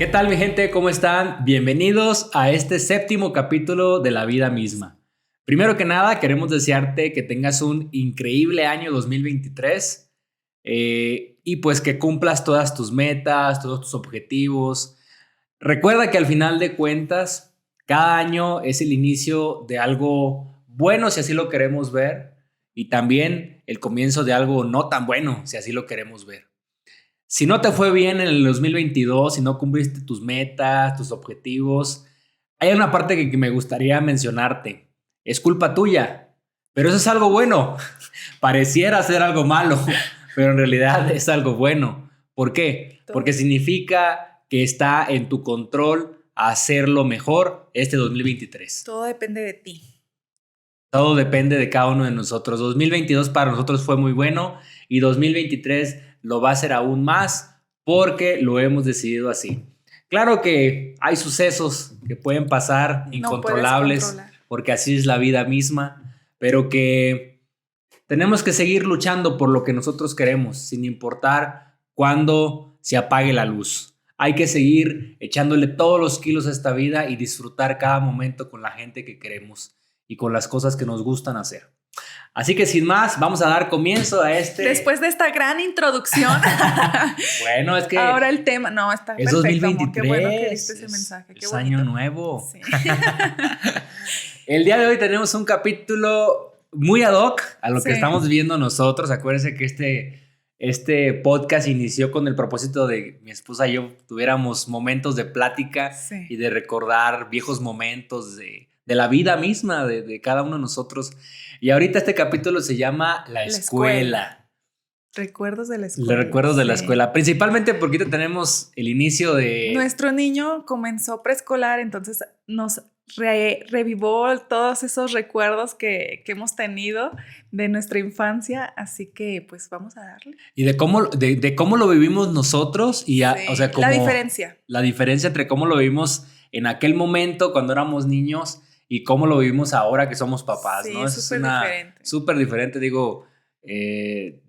¿Qué tal, mi gente? ¿Cómo están? Bienvenidos a este séptimo capítulo de La Vida Misma. Primero que nada, queremos desearte que tengas un increíble año 2023 y pues que cumplas todas tus metas, todos tus objetivos. Recuerda que al final de cuentas, cada año es el inicio de algo bueno, si así lo queremos ver, y también el comienzo de algo no tan bueno, si así lo queremos ver. Si no te fue bien en el 2022, si no cumpliste tus metas, tus objetivos, hay una parte que me gustaría mencionarte. Es culpa tuya, pero eso es algo bueno. Pareciera ser algo malo, pero en realidad es algo bueno. ¿Por qué? Porque significa que está en tu control hacerlo mejor este 2023. Todo depende de ti. Todo depende de cada uno de nosotros. 2022 para nosotros fue muy bueno y 2023 lo va a ser aún más porque lo hemos decidido así. Claro que hay sucesos que pueden pasar incontrolables porque así es la vida misma, pero que tenemos que seguir luchando por lo que nosotros queremos, sin importar cuándo se apague la luz. Hay que seguir echándole todos los kilos a esta vida y disfrutar cada momento con la gente que queremos y con las cosas que nos gustan hacer. Así que sin más, vamos a dar comienzo a este... Después de esta gran introducción. Bueno, es que... Ahora el tema... No, está es perfecto, 2023, amor. Qué bueno que diste ese mensaje. Qué es bonito. año nuevo. Sí. El día de hoy tenemos un capítulo muy ad hoc a lo que estamos viendo nosotros. Acuérdense que este podcast inició con el propósito de mi esposa y yo tuviéramos momentos de plática y de recordar viejos momentos de la vida misma de cada uno de nosotros. Y ahorita este capítulo se llama La Escuela. Recuerdos de la escuela. Los recuerdos de la escuela. Principalmente porque ahorita tenemos el inicio de... Nuestro niño comenzó preescolar, entonces nos revivó todos esos recuerdos que hemos tenido de nuestra infancia, así que pues vamos a darle. Y de cómo lo vivimos nosotros y o sea, como la diferencia entre cómo lo vivimos en aquel momento cuando éramos niños y cómo lo vivimos ahora que somos papás, sí, ¿no? Es diferente. Súper diferente, digo,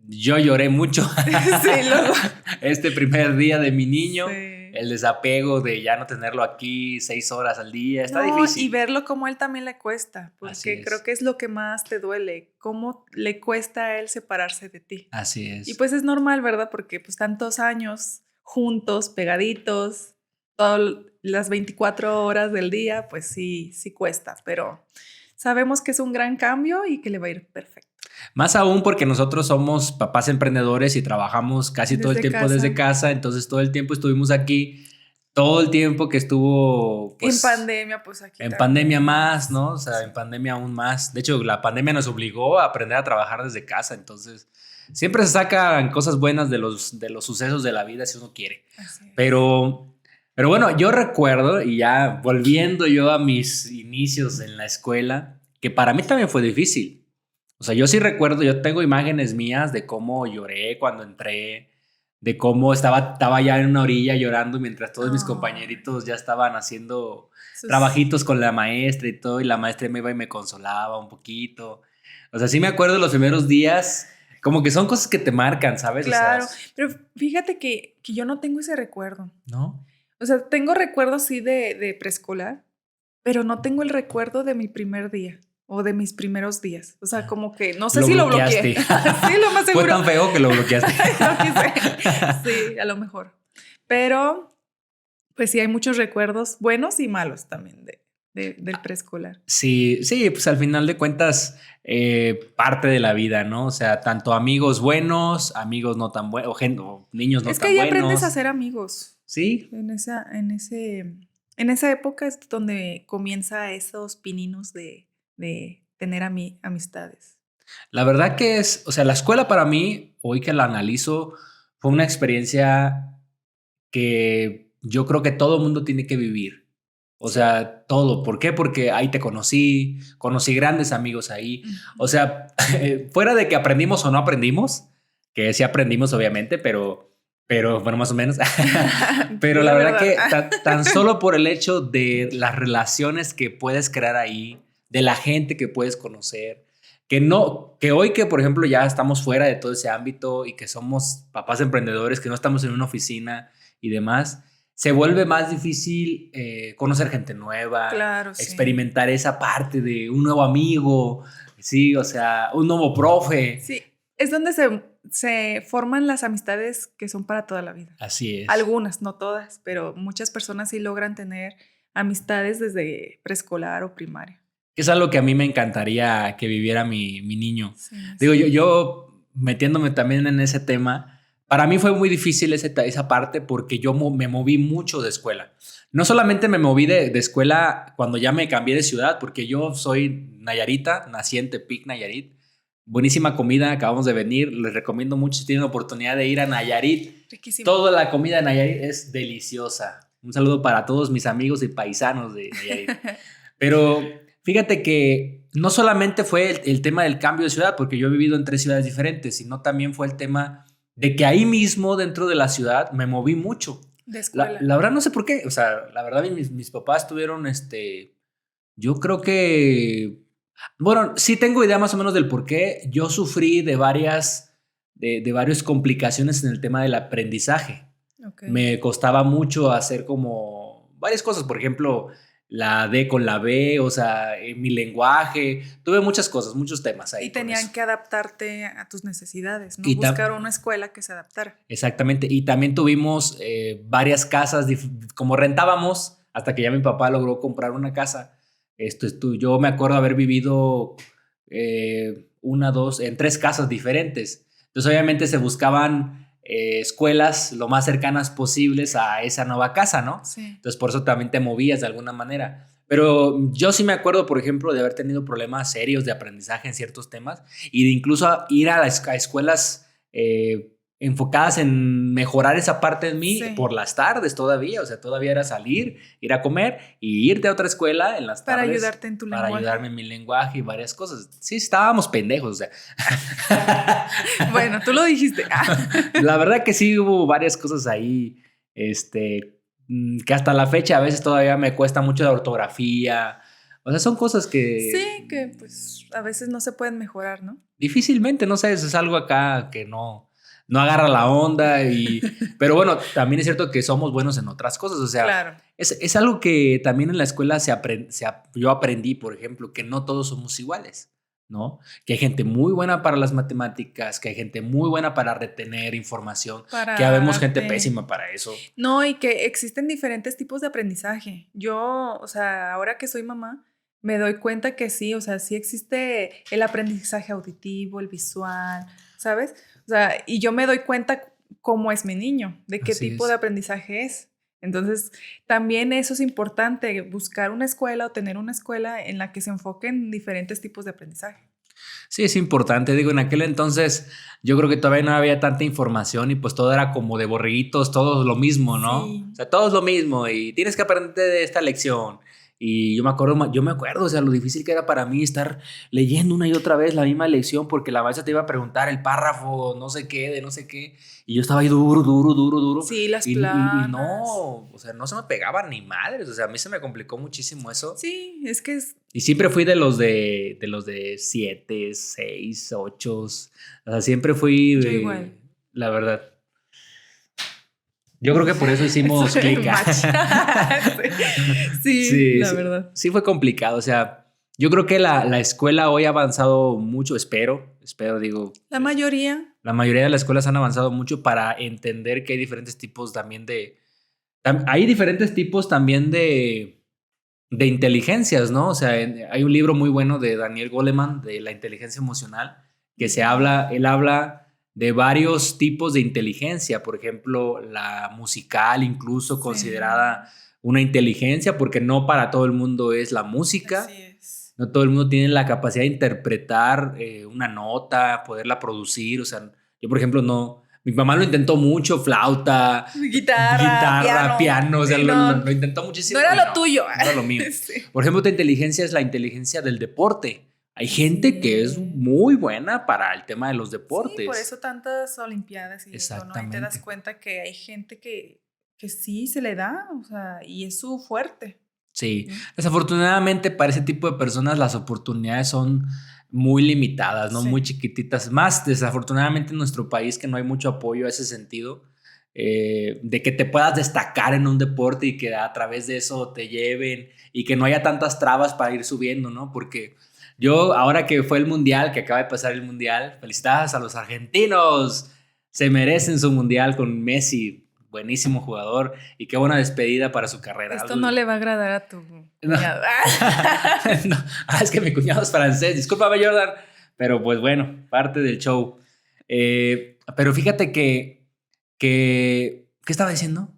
yo lloré mucho sí, luego. este primer día de mi niño. Sí. El desapego de ya no tenerlo aquí 6 horas al día, está difícil. Y verlo como a él también le cuesta, porque creo que es lo que más te duele, cómo le cuesta a él separarse de ti. Así es. Y pues es normal, ¿verdad? Porque pues tantos años juntos, pegaditos, todas las 24 horas del día, pues sí cuesta, pero sabemos que es un gran cambio y que le va a ir perfecto. Más aún porque nosotros somos papás emprendedores y trabajamos casi todo el tiempo desde casa, entonces todo el tiempo estuvimos aquí, todo el tiempo que estuvo... Pues, en pandemia, pues aquí. En también. Pandemia más, ¿no? O sea, en pandemia aún más. De hecho, la pandemia nos obligó a aprender a trabajar desde casa, entonces siempre se sacan cosas buenas de los sucesos de la vida si uno quiere. Pero bueno, yo recuerdo, y ya volviendo yo a mis inicios en la escuela, que para mí también fue difícil. O sea, yo sí recuerdo, yo tengo imágenes mías de cómo lloré cuando entré, de cómo estaba ya en una orilla llorando mientras todos mis compañeritos ya estaban haciendo trabajitos con la maestra y todo, y la maestra me iba y me consolaba un poquito. O sea, sí me acuerdo de los primeros días, como que son cosas que te marcan, ¿sabes? Claro, o sea, pero fíjate que yo no tengo ese recuerdo. ¿No? O sea, tengo recuerdos sí de preescolar, pero no tengo el recuerdo de mi primer día. O de mis primeros días. O sea, como que no sé si lo bloqueé. Sí, lo más seguro. Fue tan feo que lo bloqueaste. Sí, a lo mejor. Pero, pues sí, hay muchos recuerdos buenos y malos también del preescolar. Sí, pues al final de cuentas, parte de la vida, ¿no? O sea, tanto amigos buenos, amigos no tan buenos, o niños no tan buenos. Es que ahí aprendes a ser amigos. Sí. En esa época es donde comienza esos pininos de tener amistades. La verdad que o sea, la escuela para mí, hoy que la analizo, fue una experiencia que yo creo que todo mundo tiene que vivir. O sea, todo. ¿Por qué? Porque ahí te conocí grandes amigos ahí. O sea, fuera de que aprendimos o no aprendimos, que sí aprendimos obviamente, pero bueno, más o menos. Pero la verdad que tan solo por el hecho de las relaciones que puedes crear ahí, de la gente que puedes conocer, que hoy que por ejemplo ya estamos fuera de todo ese ámbito y que somos papás emprendedores, que no estamos en una oficina y demás, se vuelve más difícil conocer gente nueva, Claro, sí. experimentar esa parte de un nuevo amigo, sí, o sea, un nuevo profe. Sí, es donde se forman las amistades que son para toda la vida. Así es. Algunas, no todas, pero muchas personas sí logran tener amistades desde preescolar o primaria. Es algo que a mí me encantaría que viviera mi niño. Sí, Digo, sí. yo metiéndome también en ese tema, para mí fue muy difícil esa parte porque yo me moví mucho de escuela. No solamente me moví de escuela cuando ya me cambié de ciudad, porque yo soy Nayarita, nací en Tepic, Nayarit. Buenísima comida, acabamos de venir. Les recomiendo mucho si tienen oportunidad de ir a Nayarit. Riquísimo. Toda la comida de Nayarit es deliciosa. Un saludo para todos mis amigos y paisanos de Nayarit. Pero fíjate que no solamente fue el tema del cambio de ciudad, porque yo he vivido en 3 ciudades diferentes, sino también fue el tema de que ahí mismo, dentro de la ciudad, me moví mucho. De escuela. La verdad no sé por qué. O sea, la verdad mis papás tuvieron yo creo que... Bueno, sí tengo idea más o menos del por qué. Yo sufrí de varias complicaciones en el tema del aprendizaje. Okay. Me costaba mucho hacer como varias cosas, por ejemplo, la D con la B, o sea, mi lenguaje, tuve muchas cosas, muchos temas ahí. Y tenían que adaptarte a tus necesidades, ¿no? Y buscar una escuela que se adaptara. Exactamente, y también tuvimos varias casas, como rentábamos, hasta que ya mi papá logró comprar una casa. Yo me acuerdo haber vivido en 3 casas diferentes. Entonces obviamente se buscaban escuelas lo más cercanas posibles a esa nueva casa, ¿no? Sí. Entonces por eso también te movías de alguna manera. Pero yo sí me acuerdo, por ejemplo, de haber tenido problemas serios de aprendizaje en ciertos temas y de incluso ir a escuelas enfocadas en mejorar esa parte de mí. Sí. Por las tardes todavía, o sea, todavía era salir, ir a comer y irte a otra escuela en las tardes. Para ayudarte en tu lenguaje. Para ayudarme en mi lenguaje y varias cosas. Sí, estábamos pendejos, o sea. Bueno, tú lo dijiste. La verdad que sí hubo varias cosas ahí, que hasta la fecha a veces todavía me cuesta mucho la ortografía. O sea, son cosas que... Sí, que pues a veces no se pueden mejorar, ¿no? Difícilmente, no sé, es algo acá que no agarra la onda. Pero bueno, también es cierto que somos buenos en otras cosas. O sea, claro. Es algo que también en la escuela yo aprendí, por ejemplo, que no todos somos iguales, ¿no? Que hay gente muy buena para las matemáticas, que hay gente muy buena para retener información, que habemos gente pésima para eso. No, y que existen diferentes tipos de aprendizaje. Yo, o sea, ahora que soy mamá, me doy cuenta que sí, o sea, sí existe el aprendizaje auditivo, el visual, ¿sabes? O sea, y yo me doy cuenta cómo es mi niño, de qué tipo de aprendizaje es. Entonces, también eso es importante, buscar una escuela o tener una escuela en la que se enfoquen diferentes tipos de aprendizaje. Sí, es importante. Digo, en aquel entonces yo creo que todavía no había tanta información y pues todo era como de borreguitos, todo lo mismo, ¿no? Sí. O sea, todo es lo mismo y tienes que aprender de esta lección. Y yo me acuerdo, o sea, lo difícil que era para mí estar leyendo una y otra vez la misma lección porque la maestra te iba a preguntar el párrafo, no sé qué, de no sé qué. Y yo estaba ahí duro. Sí, las planas. Y no, o sea, no se me pegaban ni madres. O sea, a mí se me complicó muchísimo eso. Sí, es que es... Y siempre fui de los de 7, 6, 8. O sea, siempre fui... Yo igual. La verdad. Yo creo que por eso hicimos clic. Sí, la verdad. Sí fue complicado. O sea, yo creo que la escuela hoy ha avanzado mucho, espero, digo. La mayoría de las escuelas han avanzado mucho para entender que hay diferentes tipos también hay diferentes tipos también de inteligencias, ¿no? O sea, hay un libro muy bueno de Daniel Goleman de la inteligencia emocional que él habla de varios tipos de inteligencia, por ejemplo, la musical incluso considerada una inteligencia porque no para todo el mundo es la música. Así es. No todo el mundo tiene la capacidad de interpretar una nota, poderla producir. O sea, yo por ejemplo no... Mi mamá lo intentó mucho, flauta, guitarra, piano, o sea, lo intentó muchísimo. No era lo tuyo. No era lo mío. Sí. Por ejemplo, otra inteligencia es la inteligencia del deporte. Hay gente que es muy buena para el tema de los deportes. Sí, por eso tantas olimpiadas y eso, ¿no? Y te das cuenta que hay gente que sí se le da, o sea, y es su fuerte. Sí, desafortunadamente para ese tipo de personas las oportunidades son muy limitadas, ¿no? Sí. Muy chiquititas. Más desafortunadamente en nuestro país que no hay mucho apoyo a ese sentido. de que te puedas destacar en un deporte y que a través de eso te lleven y que no haya tantas trabas para ir subiendo, ¿no? Porque yo, ahora que fue el mundial, que acaba de pasar el mundial, felicidades a los argentinos, se merecen su mundial con Messi, buenísimo jugador y qué buena despedida para su carrera. Esto no le va a agradar a tu No. cuñado. No. Es que mi cuñado es francés, discúlpame Jordan, pero pues bueno, parte del show. Pero fíjate ¿qué estaba diciendo?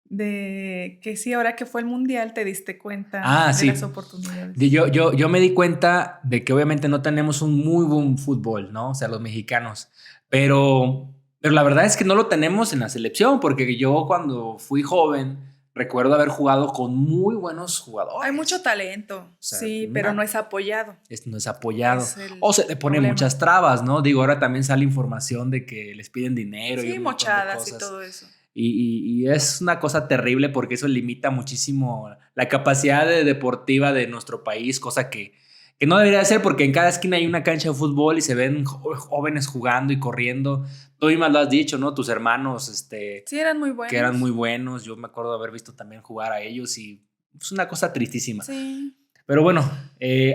De que sí, ahora que fue el mundial te diste cuenta de Sí. las oportunidades. Yo me di cuenta de que obviamente no tenemos un muy buen fútbol, ¿no? O sea, los mexicanos. Pero la verdad es que no lo tenemos en la selección, porque yo cuando fui joven recuerdo haber jugado con muy buenos jugadores. Hay mucho talento, o sea, sí, pero no es apoyado. No es apoyado. Es o se le ponen muchas trabas, ¿no? Digo, ahora también sale información de que les piden dinero. Sí, mochadas y todo eso. Y es una cosa terrible porque eso limita muchísimo la capacidad deportiva de nuestro país, cosa que no debería ser porque en cada esquina hay una cancha de fútbol y se ven jóvenes jugando y corriendo. Tú misma lo has dicho, ¿no? Tus hermanos, sí, eran muy buenos. Que eran muy buenos. Yo me acuerdo de haber visto también jugar a ellos y es una cosa tristísima. Sí. Pero bueno,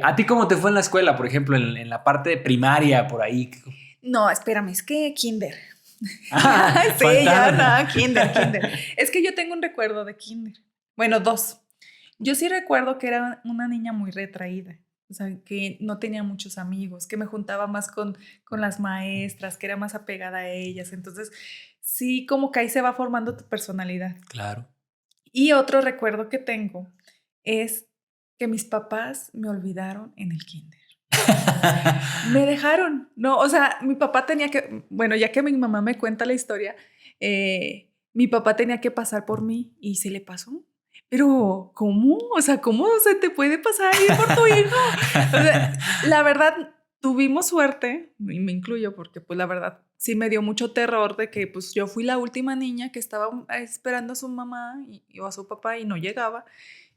¿a ti cómo te fue en la escuela, por ejemplo, en la parte de primaria, por ahí? No, espérame, es que kinder. Sí, ya no, kinder. Es que yo tengo un recuerdo de kinder. Bueno, 2. Yo sí recuerdo que era una niña muy retraída. O sea, que no tenía muchos amigos, que me juntaba más con las maestras, que era más apegada a ellas. Entonces, sí, como que ahí se va formando tu personalidad. Claro. Y otro recuerdo que tengo es que mis papás me olvidaron en el kinder. Me dejaron. No, o sea, mi papá tenía que, bueno, ya que mi mamá me cuenta la historia, mi papá tenía que pasar por mí y se le pasó. Pero, ¿cómo? O sea, ¿cómo se te puede pasar ir por tu hijo? O sea, la verdad, tuvimos suerte, y me incluyo porque pues la verdad sí me dio mucho terror de que pues yo fui la última niña que estaba esperando a su mamá o a su papá y no llegaba.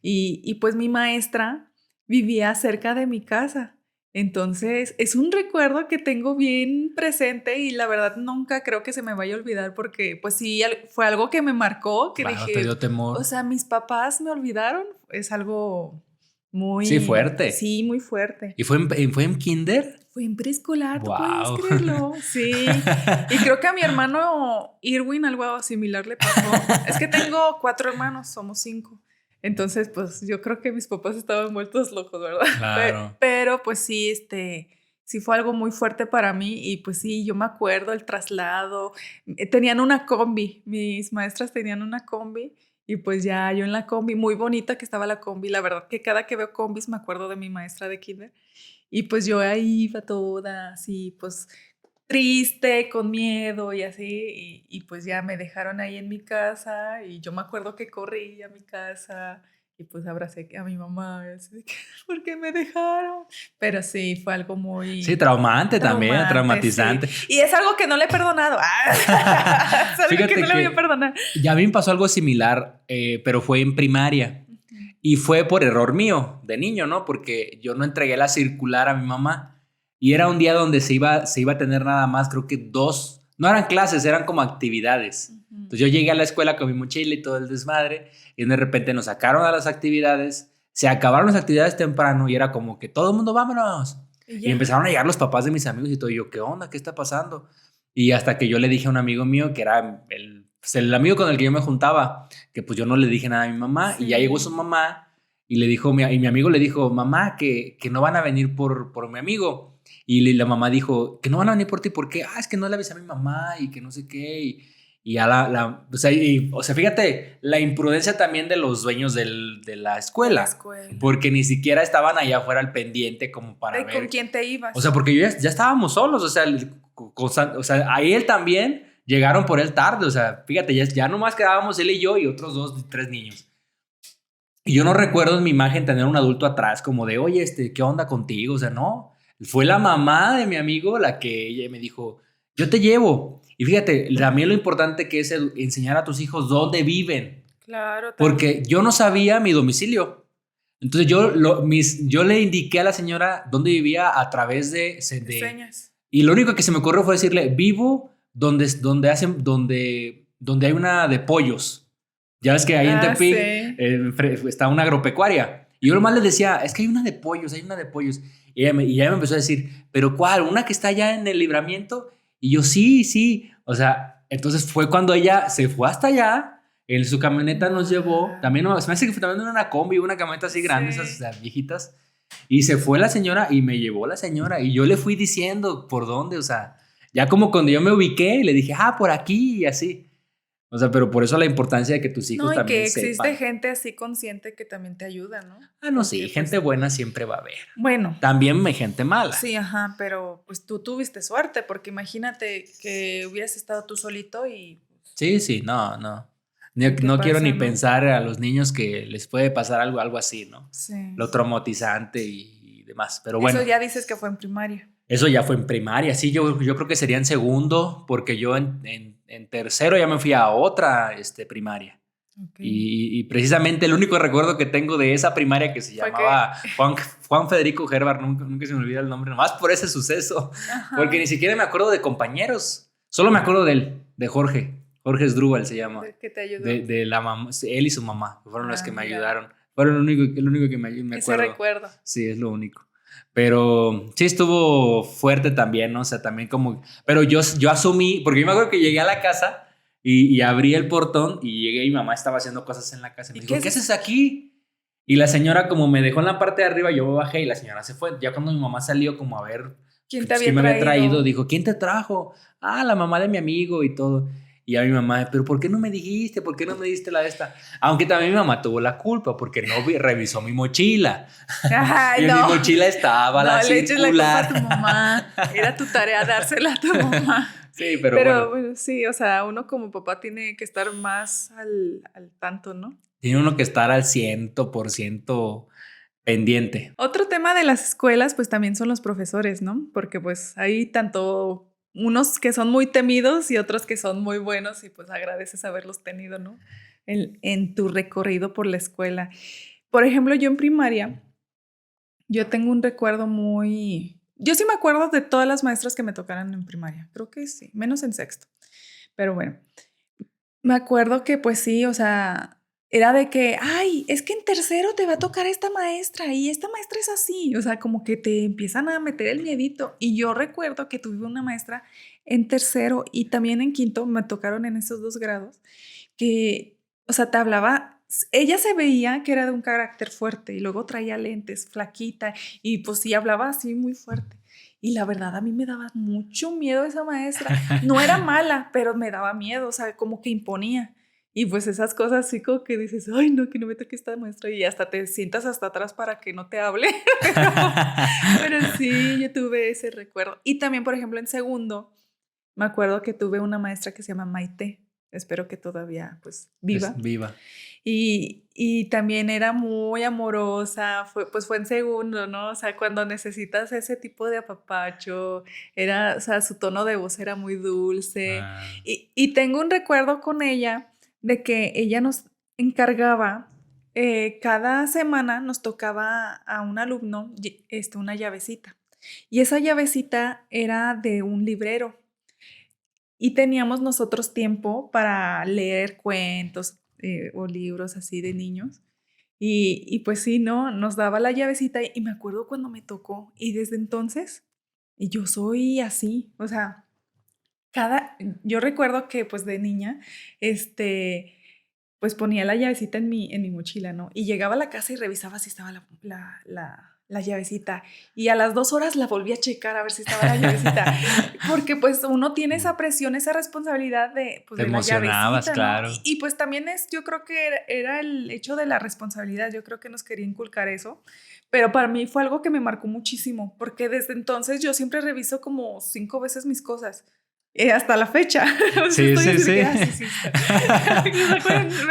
Y pues mi maestra vivía cerca de mi casa. Entonces, es un recuerdo que tengo bien presente y la verdad nunca creo que se me vaya a olvidar porque pues sí, fue algo que me marcó, que claro, dije, te dio temor. O sea, mis papás me olvidaron, es algo muy... Sí, fuerte. Sí, muy fuerte. ¿Y fue en kinder? Fue en preescolar, wow. ¿tú puedes creerlo? Sí. Y creo que a mi hermano Irwin algo similar le pasó. Es que tengo 4 hermanos, somos 5. Entonces, pues yo creo que mis papás estaban vueltos locos, ¿verdad? Claro. Pero pues sí, sí fue algo muy fuerte para mí y pues sí, yo me acuerdo el traslado. Tenían una combi, mis maestras tenían una combi y pues ya yo en la combi, muy bonita que estaba la combi. La verdad que cada que veo combis me acuerdo de mi maestra de kinder y pues yo ahí iba toda así, pues triste, con miedo y así, y pues ya me dejaron ahí en mi casa y yo me acuerdo que corrí a mi casa y pues abracé a mi mamá y así de que, ¿por qué me dejaron? Pero sí, fue algo muy... Sí, traumante también, traumatizante. Sí. Y es algo que no le he perdonado. Es algo Fíjate que no le voy a perdonar. Ya a mí me pasó algo similar, pero fue en primaria. Y fue por error mío, de niño, ¿no? Porque yo no entregué la circular a mi mamá. Y era un día donde se iba a tener nada más, creo que 2, no eran clases, eran como actividades. Entonces yo llegué a la escuela con mi mochila y todo el desmadre y de repente nos sacaron a las actividades, se acabaron las actividades temprano y era como que todo el mundo vámonos. Y empezaron a llegar los papás de mis amigos y todo, y yo, ¿qué onda? ¿Qué está pasando? Y hasta que yo le dije a un amigo mío que era el amigo con el que yo me juntaba, que pues yo no le dije nada a mi mamá y ya llegó su mamá y le dijo, y mi amigo le dijo, mamá, que no van a venir por mi amigo. Y la mamá dijo, que no van a venir por ti, ¿por qué? Es que no le avisé a mi mamá y que no sé qué. Y ya o sea, fíjate, la imprudencia también de los dueños de la escuela. Porque ni siquiera estaban allá afuera al pendiente como para ver. ¿Con quién te ibas? O sea, porque ya estábamos solos, o sea, ahí él también llegaron por él tarde, o sea, fíjate, ya nomás quedábamos él y yo y otros 2, 3 niños. Y yo no recuerdo en mi imagen tener un adulto atrás como de, oye, ¿qué onda contigo? O sea, no. Fue la mamá de mi amigo la que ella me dijo, yo te llevo. Y fíjate, también lo importante que es enseñar a tus hijos dónde viven. Claro. Porque yo no sabía mi domicilio. Entonces yo le indiqué a la señora dónde vivía a través de señas. Y lo único que se me ocurrió fue decirle, vivo donde donde hay una de pollos. Ya ves que ahí en Tepic está una agropecuaria. Y yo nomás les decía, es que hay una de pollos, hay una de pollos. Y ella me empezó a decir, ¿pero cuál? ¿Una que está allá en el Libramiento? Y yo, sí, sí. O sea, entonces fue cuando ella se fue hasta allá, en su camioneta nos llevó. También, se me hace que fue también una combi, una camioneta así grande, esas viejitas. Y se fue la señora y me llevó la señora. Y yo le fui diciendo por dónde, o sea, ya como cuando yo me ubiqué, le dije, por aquí y así. O sea, pero por eso la importancia de que tus hijos también sepan. No, y que existe gente así consciente que también te ayuda, ¿no? No, sí, gente buena siempre va a haber. Bueno. También hay gente mala. Sí, ajá, pero pues tú tuviste suerte, porque imagínate que hubieras estado tú solito y... Sí, no. No quiero ni pensar a los niños que les puede pasar algo así, ¿no? Sí. Lo traumatizante y demás, pero bueno. Eso ya dices que fue en primaria. Eso ya fue en primaria, sí, yo creo que sería en segundo, porque yo en tercero ya me fui a otra primaria. Okay. Y precisamente el único recuerdo que tengo de esa primaria que se llamaba Juan Federico Gerber, nunca se me olvida el nombre, nomás por ese suceso. Ajá. Porque ni siquiera me acuerdo de compañeros, solo me acuerdo de él, de Jorge Sdrúbal se llama. ¿Qué te ayudó? De la mamá, él y su mamá, que fueron los que me ayudaron. Fueron el único que me acuerdo. Ese recuerdo. Sí, es lo único. Pero sí estuvo fuerte también, ¿no? O sea, también como... Pero yo asumí, porque yo me acuerdo que llegué a la casa y abrí el portón y llegué y mi mamá estaba haciendo cosas en la casa. Y me dijo, ¿qué haces aquí? Y la señora como me dejó en la parte de arriba, yo me bajé y la señora se fue. Ya cuando mi mamá salió como a ver... ¿Quién te había traído? Dijo, ¿quién te trajo? La mamá de mi amigo y todo. Y a mi mamá, ¿pero por qué no me dijiste? ¿Por qué no me diste la de esta? Aunque también mi mamá tuvo la culpa porque no revisó mi mochila. Ay, y en mi mochila estaba la circular. No le eches la culpa a tu mamá. Era tu tarea dársela a tu mamá. Sí, pero bueno, sí, o sea, uno como papá tiene que estar más al tanto, ¿no? Tiene uno que estar al 100% pendiente. Otro tema de las escuelas, pues también son los profesores, ¿no? Porque pues hay tanto... unos que son muy temidos y otros que son muy buenos y pues agradeces haberlos tenido, ¿no? En tu recorrido por la escuela. Por ejemplo, yo en primaria, yo tengo un recuerdo muy... Yo sí me acuerdo de todas las maestras que me tocaron en primaria, creo que sí, menos en sexto. Pero bueno, me acuerdo que pues sí, o sea... Era de que, es que en tercero te va a tocar esta maestra y esta maestra es así. O sea, como que te empiezan a meter el miedito. Y yo recuerdo que tuve una maestra en tercero y también en quinto, me tocaron en esos 2 grados, que, o sea, te hablaba, ella se veía que era de un carácter fuerte y luego traía lentes, flaquita y pues sí, hablaba así muy fuerte. Y la verdad, a mí me daba mucho miedo esa maestra. No era mala, pero me daba miedo, o sea, como que imponía. Y pues esas cosas así como que dices, ay no, que no me toque esta maestra y hasta te sientas hasta atrás para que no te hable. Pero sí, yo tuve ese recuerdo. Y también, por ejemplo, en segundo, me acuerdo que tuve una maestra que se llama Maite. Espero que todavía pues viva. Viva. Y también era muy amorosa, fue en segundo, ¿no? O sea, cuando necesitas ese tipo de apapacho, o sea, su tono de voz era muy dulce. Y tengo un recuerdo con ella de que ella nos encargaba, cada semana nos tocaba a un alumno una llavecita. Y esa llavecita era de un librero. Y teníamos nosotros tiempo para leer cuentos o libros así de niños. Y pues sí, ¿no? Nos daba la llavecita y me acuerdo cuando me tocó. Y desde entonces, yo soy así, o sea, yo recuerdo que pues de niña, pues ponía la llavecita en mi mochila, ¿no? Y llegaba a la casa y revisaba si estaba la llavecita. Y a las 2 horas la volví a checar a ver si estaba la llavecita. Porque pues uno tiene esa presión, esa responsabilidad de la llavecita, claro. ¿no? Y pues también yo creo que era el hecho de la responsabilidad. Yo creo que nos quería inculcar eso. Pero para mí fue algo que me marcó muchísimo. Porque desde entonces yo siempre reviso como 5 veces mis cosas. Hasta la fecha. Sí.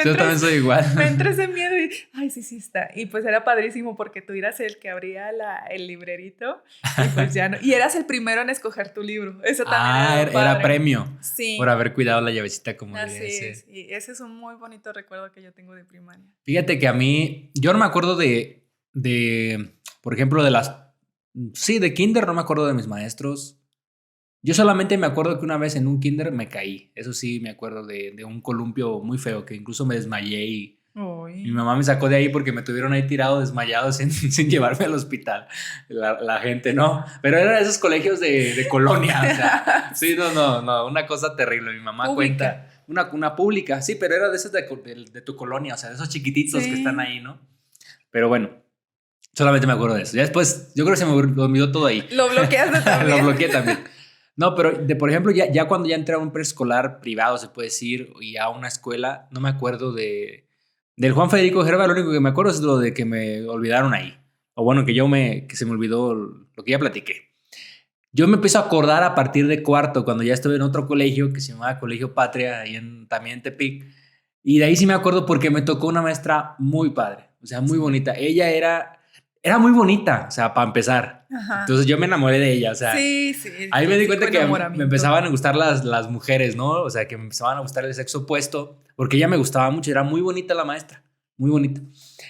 Yo también soy igual. Me entra ese miedo y, sí está. Y pues era padrísimo porque tú eras el que abría el librerito y pues ya no. Y eras el primero en escoger tu libro. Eso también era premio. Sí. Por haber cuidado la llavecita como así es. Y ese es un muy bonito recuerdo que yo tengo de primaria. Fíjate que a mí, yo no me acuerdo de por ejemplo, de kinder no me acuerdo de mis maestros. Yo solamente me acuerdo que una vez en un kinder me caí. Eso sí, me acuerdo de un columpio muy feo que incluso me desmayé y mi Uy. mamá me sacó de ahí porque me tuvieron ahí tirado desmayado sin llevarme al hospital. La gente, no. Pero era de esos colegios de colonia. O sea, sí, no, una cosa terrible. Mi mamá Pública. cuenta, una pública, sí, pero era de esos de tu colonia, o sea, de esos chiquititos que están Sí. ahí, ¿no? Pero bueno, solamente me acuerdo de eso. Ya después, yo creo que se me olvidó todo ahí. Lo bloqueaste Lo también. bloqueé también. No, pero por ejemplo, ya cuando ya entré a un preescolar privado, se puede decir, y a una escuela, no me acuerdo del Juan Federico Gerba, lo único que me acuerdo es lo de que me olvidaron ahí. O bueno, que se me olvidó lo que ya platiqué. Yo me empiezo a acordar a partir de cuarto, cuando ya estuve en otro colegio que se llamaba Colegio Patria, ahí también en Tepic. Y de ahí sí me acuerdo porque me tocó una maestra muy padre, o sea, muy bonita. Ella era muy bonita, o sea, para empezar. Ajá. Entonces yo me enamoré de ella, o sea, Sí, sí, el ahí me di típico cuenta que me enamoramiento. empezaban a gustar las mujeres, ¿no? O sea, que me empezaban a gustar el sexo opuesto, porque ella me gustaba mucho, era muy bonita la maestra, muy bonita.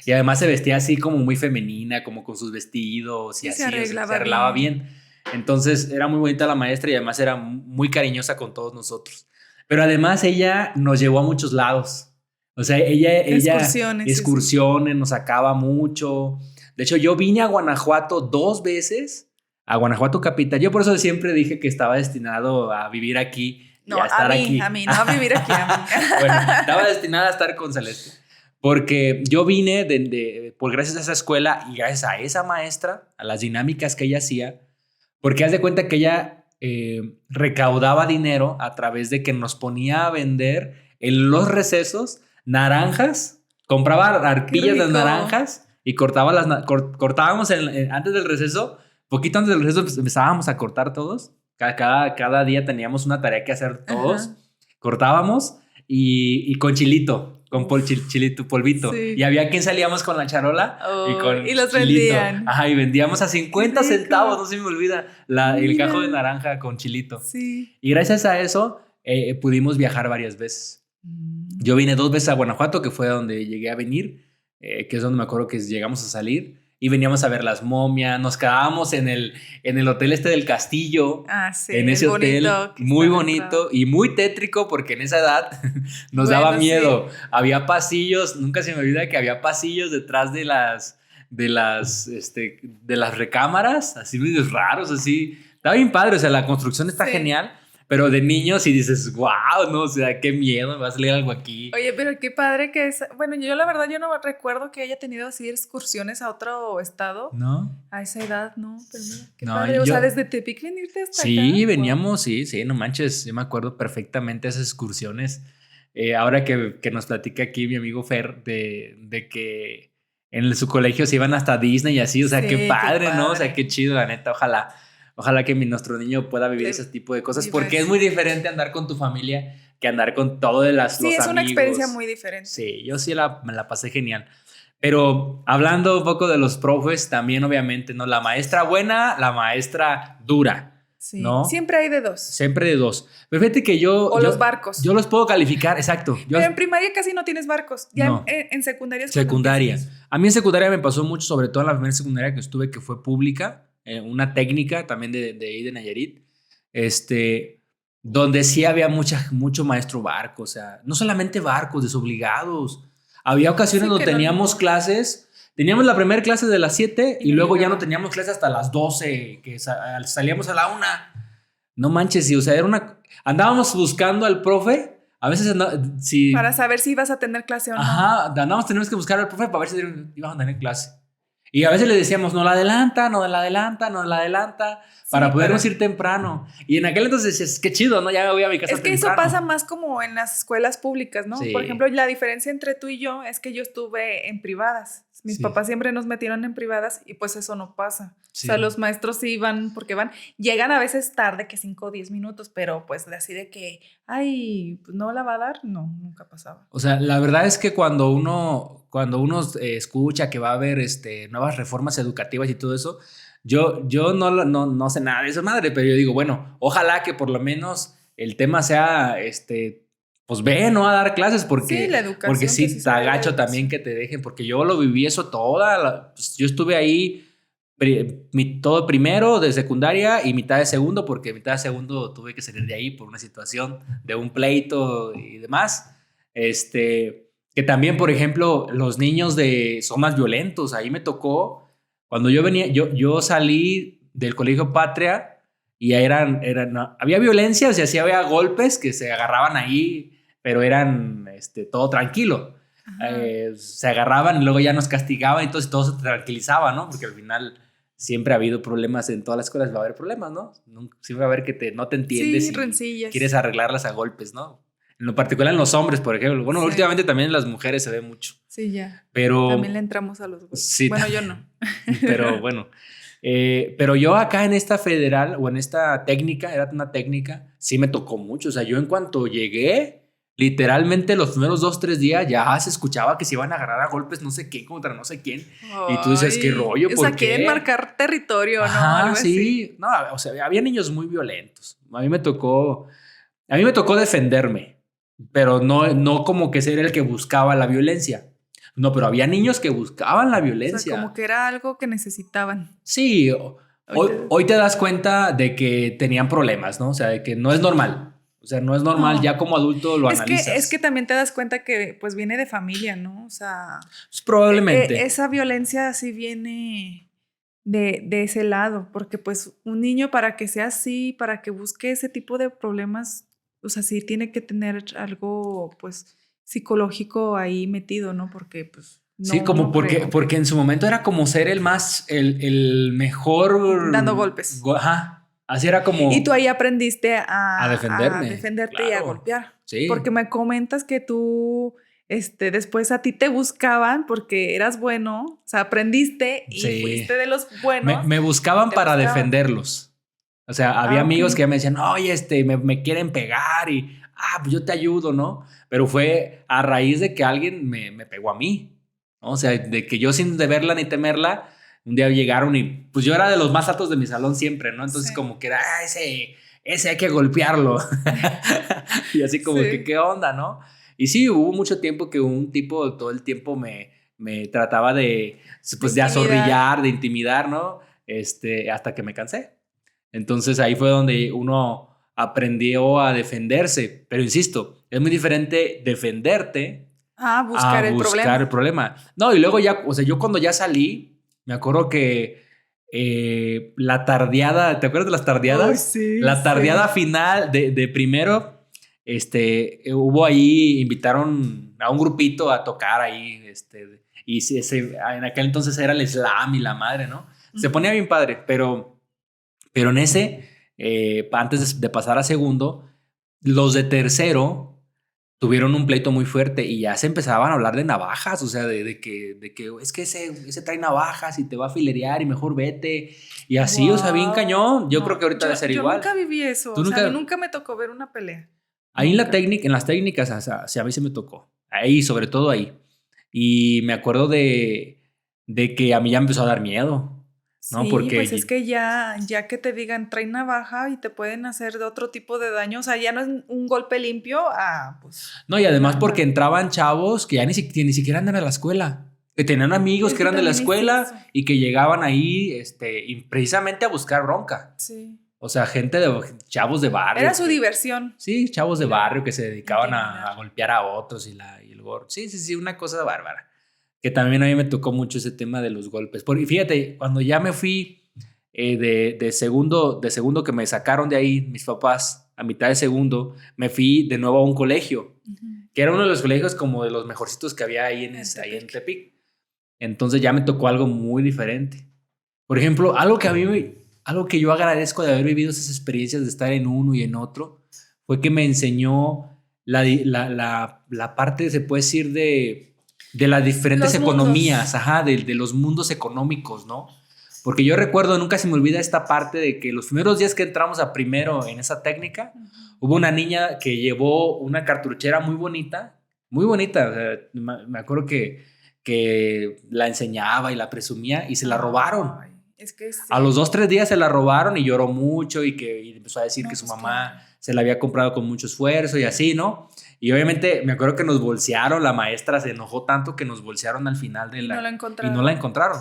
Y además se vestía así como muy femenina, como con sus vestidos y Sí, se así, o sea, se arreglaba arreglaba bien. bien. Entonces era muy bonita la maestra y además era muy cariñosa con todos nosotros. Pero además ella nos llevó a muchos lados. O sea, ella Excursiones, sí, sí. excursiones, nos sacaba mucho. De hecho, yo vine a Guanajuato 2 veces, a Guanajuato capital. Yo por eso siempre dije que estaba destinado a vivir aquí y No, a estar a aquí. mí, no a vivir aquí, a mí. Bueno, estaba destinada a estar con Celeste. Porque yo vine por gracias a esa escuela y gracias a esa maestra, a las dinámicas que ella hacía, porque haz de cuenta que ella recaudaba dinero a través de que nos ponía a vender en los recesos naranjas, compraba Qué arpillas de rico. naranjas y cortábamos antes del receso, poquito antes del receso pues, empezábamos a cortar todos. Cada día teníamos una tarea que hacer todos. Ajá. Cortábamos y con chilito, con Uf, chilito, polvito. Y sí. había quien salíamos con la charola y Oh, con y los chilito. vendían. Ajá, y vendíamos a Qué 50 centavos, rico. no se me olvida, el cajo de Mira. naranja con chilito. Sí. Y gracias a eso pudimos viajar varias veces. Mm. Yo vine 2 veces a Guanajuato, que fue donde llegué a venir, que es donde me acuerdo que llegamos a salir. Y veníamos a ver las momias, nos quedábamos en el hotel este del castillo, Ah, sí, en el ese hotel bonito que está muy a la entrada. bonito y muy tétrico porque en esa edad nos daba Bueno, sí. miedo. Había pasillos, nunca se me olvida que había pasillos detrás de las recámaras, así medios raros, así. Estaba bien padre, o sea, la construcción está Sí. genial, pero de niños y dices, wow, no, o sea, qué miedo, me va a salir algo aquí. Oye, pero qué padre que es. Bueno, yo la verdad yo no recuerdo que haya tenido así excursiones a otro estado. ¿No? A esa edad, no, pero mira, qué No, padre. O sea, desde Tepic venirte hasta acá. sí, Wow. veníamos, sí, no manches, yo me acuerdo perfectamente de esas excursiones. Ahora que nos platica aquí mi amigo Fer de que en su colegio se iban hasta Disney y así, o sea, qué Sí, qué padre, ¿no? O sea, padre. qué chido, la neta, ojalá que nuestro niño pueda vivir ese Le tipo de cosas, viva porque es eso. muy diferente andar con tu familia que andar con todos Sí, los es una experiencia amigos. muy diferente. Sí, yo sí me la pasé genial. Pero hablando un poco de los profes, también obviamente, ¿no? La maestra buena, la maestra dura, Sí, ¿no? siempre hay de dos. Siempre de dos. Pero fíjate que yo, O yo, los barcos. yo los puedo calificar, exacto. Pero en primaria casi no tienes barcos. Ya No, en secundaria es cuando empiezan secundaria. eso. A mí en secundaria me pasó mucho, sobre todo en la primera secundaria que estuve, que fue pública, una técnica también de ahí de Nayarit, este, donde sí había mucho maestro barco, o sea, no solamente barcos, desobligados. Había ocasiones Sí, donde que no. teníamos clases, teníamos la primera clase de las 7 Y y no luego ya no llegaban. teníamos clase hasta las 12 que salíamos a la 1. No manches, sí, o sea, andábamos buscando al profe, a veces Para si, saber si ibas a tener clase o no. ajá, teníamos que buscar al profe para ver si íbamos a tener clase. Y a veces le decíamos, no la adelanta, no la adelanta, no la adelanta, para Sí, podernos ir temprano. Y en aquel entonces decías, qué chido, ¿no? Ya me voy a mi casa Es que eso temprano. pasa más como en las escuelas públicas, ¿no? Por Sí, ejemplo, la diferencia entre tú y yo es que yo estuve en privadas. Mis sí, papás siempre nos metieron en privadas y pues eso no pasa. O sea, sí. los maestros sí van porque llegan a veces tarde, que 5 o 10 minutos, pero pues así de que, ay, pues no la va a dar, no, nunca pasaba. O sea, la verdad es que cuando uno escucha que va a haber nuevas reformas educativas y todo eso, yo no sé nada de eso, madre, pero yo digo, bueno, ojalá que por lo menos el tema sea, pues ve, ¿no? A dar clases, Sí, la porque educación, que sí sí está se dé la gacho también educación. que te dejen, porque yo lo viví eso pues, yo estuve ahí todo primero de secundaria y mitad de segundo, porque mitad de segundo tuve que salir de ahí por una situación de un pleito y demás. Que también, por ejemplo, los niños son más violentos. Ahí me tocó, cuando yo salí del Colegio Patria y había violencia, o sea, sí había golpes que se agarraban ahí, pero eran todo tranquilo. Se agarraban y luego ya nos castigaban y entonces todo se tranquilizaba, ¿no? Porque al final siempre ha habido problemas en todas las escuelas, va a haber problemas, ¿no? Siempre va a haber que no te entiendes sí, y rencillas. quieres arreglarlas a golpes, ¿no? En lo particular en los hombres, por ejemplo. Bueno, sí. Últimamente también en las mujeres se ve mucho. Sí, ya. Pero también le entramos a los golpes. Sí, bueno, yo no. Pero bueno. Pero yo acá en esta federal o en esta técnica, era una técnica, sí me tocó mucho. O sea, yo en cuanto llegué, literalmente los primeros 2-3 días ya se escuchaba que se iban a agarrar a golpes no sé qué contra no sé quién. Ay, y tú dices, ¿qué rollo? ¿Por qué? Quieren marcar territorio, ajá, ¿no? Algo sí. Así. No, o sea, había niños muy violentos. A mí me tocó defenderme, pero no como que ser el que buscaba la violencia. No, pero había niños que buscaban la violencia. O sea, como que era algo que necesitaban. Sí, hoy te das cuenta de que tenían problemas, ¿no? O sea, de que no es normal. O sea, no es normal, no. Ya como adulto lo analizas. Es que también te das cuenta que pues viene de familia, ¿no? O sea, pues probablemente. Esa violencia sí viene de ese lado, porque pues un niño para que sea así, para que busque ese tipo de problemas, o sea, sí tiene que tener algo pues psicológico ahí metido, ¿no? Porque pues... No, sí, como porque en su momento era como ser el mejor... Dando golpes. Ajá, así era como... Y tú ahí aprendiste a defenderte claro. Y a golpear. Sí. Porque me comentas que tú, después a ti te buscaban porque eras bueno, o sea, aprendiste y sí. Fuiste de los buenos. Me buscaban para defenderlos. O sea, había amigos que ya me decían, oye, me quieren pegar y, pues yo te ayudo, ¿no? Pero fue a raíz de que alguien me pegó a mí. ¿No? O sea, de que yo sin deberla ni temerla, un día llegaron y pues yo era de los más altos de mi salón siempre, ¿no? Entonces sí. Como que era, ese hay que golpearlo. Y así como que, ¿qué onda, no? Y sí, hubo mucho tiempo que un tipo todo el tiempo me trataba de azorrillar, de intimidar, ¿no? Hasta que me cansé. Entonces ahí fue donde uno aprendió a defenderse. Pero insisto, es muy diferente defenderte buscar el problema. No, y luego ya, o sea, yo cuando ya salí, me acuerdo que la tardeada, ¿te acuerdas de las tardeadas? Oh, sí, la tardeada final de primero, hubo ahí, invitaron a un grupito a tocar ahí, y en aquel entonces era el slam y la madre, ¿no? Se ponía bien padre, pero en ese, antes de pasar a segundo, los de tercero tuvieron un pleito muy fuerte y ya se empezaban a hablar de navajas, o sea, de que es que ese trae navajas y te va a filerear y mejor vete. Y así, wow. O sea, bien cañón. Yo creo que ahorita debe ser igual. Yo nunca viví eso. O sea, a mí nunca me tocó ver una pelea. Ahí en las técnicas, o sea, a mí se me tocó. Ahí, sobre todo ahí. Y me acuerdo de que a mí ya me empezó a dar miedo. ¿No? Sí, porque pues es que ya que te digan trae navaja y te pueden hacer de otro tipo de daño, o sea, ya no es un golpe limpio, pues... No, y además porque entraban chavos que ya ni siquiera andan a la escuela, que tenían amigos que eran de la escuela y que llegaban ahí y precisamente a buscar bronca. Sí. O sea, chavos de barrio. Era su diversión. Sí, chavos de barrio que se dedicaban a golpear a otros y el gorro. Sí, una cosa bárbara. Que también a mí me tocó mucho ese tema de los golpes. Porque fíjate, cuando ya me fui de segundo que me sacaron de ahí mis papás a mitad de segundo, me fui de nuevo a un colegio, que era uno de los colegios como de los mejorcitos que había ahí en Tepic. Entonces ya me tocó algo muy diferente. Por ejemplo, algo que yo agradezco de haber vivido esas experiencias de estar en uno y en otro, fue que me enseñó la parte, se puede decir, de las diferentes economías, de los mundos económicos, ¿no? Porque yo recuerdo, nunca se me olvida esta parte de que los primeros días que entramos a primero en esa técnica, hubo una niña que llevó una cartuchera muy bonita, o sea, me acuerdo que la enseñaba y la presumía y se la robaron. Es que sí. A los 2-3 días se la robaron y lloró mucho y empezó a decir que su mamá se la había comprado con mucho esfuerzo y así, ¿no? Y obviamente me acuerdo que nos bolsearon, la maestra se enojó tanto que nos bolsearon al final de y no la encontraron.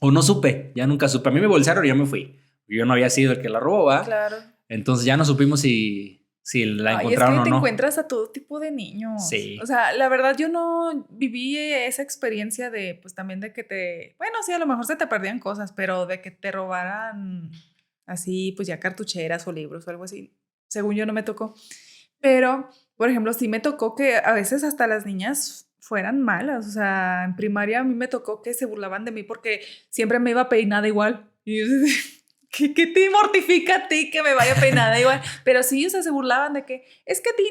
O no supe, ya nunca supe. A mí me bolsearon y yo me fui. Yo no había sido el que la robó, ¿va? Claro. Entonces ya no supimos si la Ay, encontraron es que o te no. encuentras a todo tipo de niños. Sí. O sea, la verdad yo no viví esa experiencia de, pues también de que bueno, sí, a lo mejor se te perdían cosas, pero de que te robaran así, pues ya cartucheras o libros o algo así. Según yo no me tocó. Pero, por ejemplo, sí me tocó que a veces hasta las niñas fueran malas. O sea, en primaria a mí me tocó que se burlaban de mí porque siempre me iba peinada igual. Y yo ¿qué te mortifica a ti que me vaya peinada igual? Pero sí, o sea, se burlaban de que es que a ti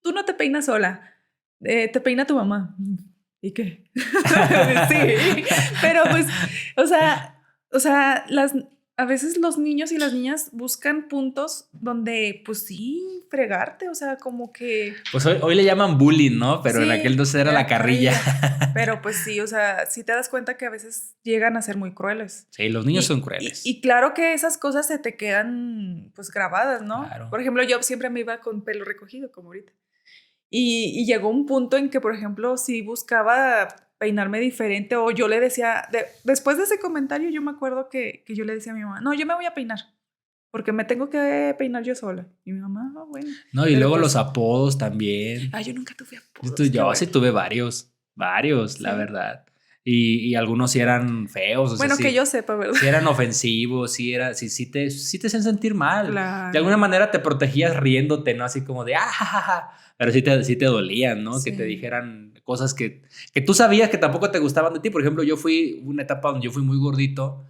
tú no te peinas sola, te peina tu mamá. ¿Y qué? Sí, pero pues, o sea, a veces los niños y las niñas buscan puntos donde, pues sí, fregarte, o sea, como que... Pues hoy le llaman bullying, ¿no? Pero sí, en aquel entonces era la carrilla. Pero pues sí, o sea, sí te das cuenta que a veces llegan a ser muy crueles. Sí, los niños son crueles. Y claro que esas cosas se te quedan pues grabadas, ¿no? Claro. Por ejemplo, yo siempre me iba con pelo recogido, como ahorita. Y llegó un punto en que, por ejemplo, si buscaba peinarme diferente o yo le decía, después de ese comentario yo me acuerdo que yo le decía a mi mamá, no, yo me voy a peinar. Porque me tengo que peinar yo sola. Y mi mamá, bueno. No, y luego pues, los apodos también. Yo nunca tuve apodos. Yo sí tuve varios, ¿sí? La verdad. Y algunos sí eran feos. Bueno, sea, que yo sepa, ¿verdad? Sí eran ofensivos, sí te hacían sentir mal. Claro. De alguna manera te protegías riéndote, ¿no? Así como de pero sí te dolían, ¿no? Sí. Que te dijeran cosas que tú sabías que tampoco te gustaban de ti. Por ejemplo, yo fui una etapa donde yo fui muy gordito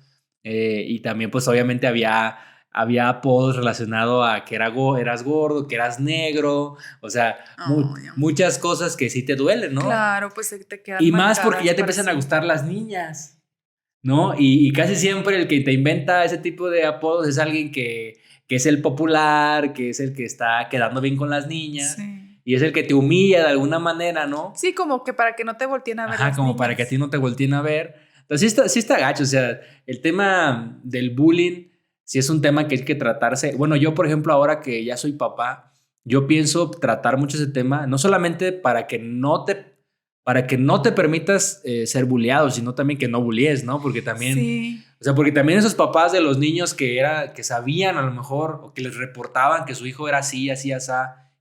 y también pues obviamente había apodos relacionados a que eras gordo, que eras negro, o sea, muchas cosas que sí te duelen, ¿no? Claro, pues te quedan y más porque ya te empiezan a gustar las niñas, ¿no? Y casi siempre el que te inventa ese tipo de apodos es alguien que es el popular, que es el que está quedando bien con las niñas. Sí. Y es el que te humilla de alguna manera, ¿no? Sí, como que para que no te volteen a ver. Ajá, como niñas. Para que a ti no te volteen a ver. Entonces sí está gacho, o sea, el tema del bullying sí es un tema que hay que tratarse. Bueno, yo, por ejemplo, ahora que ya soy papá, yo pienso tratar mucho ese tema, no solamente para que no te permitas ser bulleado, sino también que no bullies, ¿no? Porque también, sí. O sea, porque también esos papás de los niños que sabían a lo mejor, o que les reportaban que su hijo era así,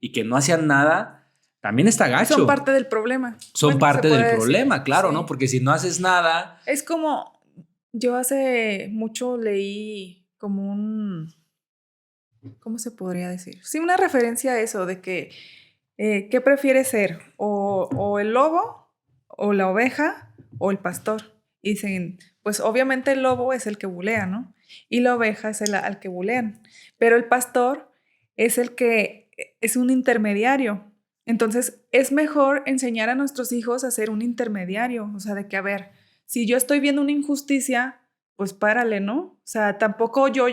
y que no hacían nada, también está gacho. Son parte del problema. Son parte del problema, claro, sí. ¿No? Porque si no haces nada... Es como, yo hace mucho leí como ¿cómo se podría decir? Sí, una referencia a eso, de que, ¿qué prefieres ser? O el lobo, o la oveja, o el pastor. Y dicen, pues obviamente el lobo es el que bulea, ¿no? Y la oveja es al que bulean. Pero el pastor es el que es un intermediario. Entonces, es mejor enseñar a nuestros hijos a ser un intermediario. O sea, de que, a ver, si yo estoy viendo una injusticia, pues párale, ¿no? O sea, tampoco yo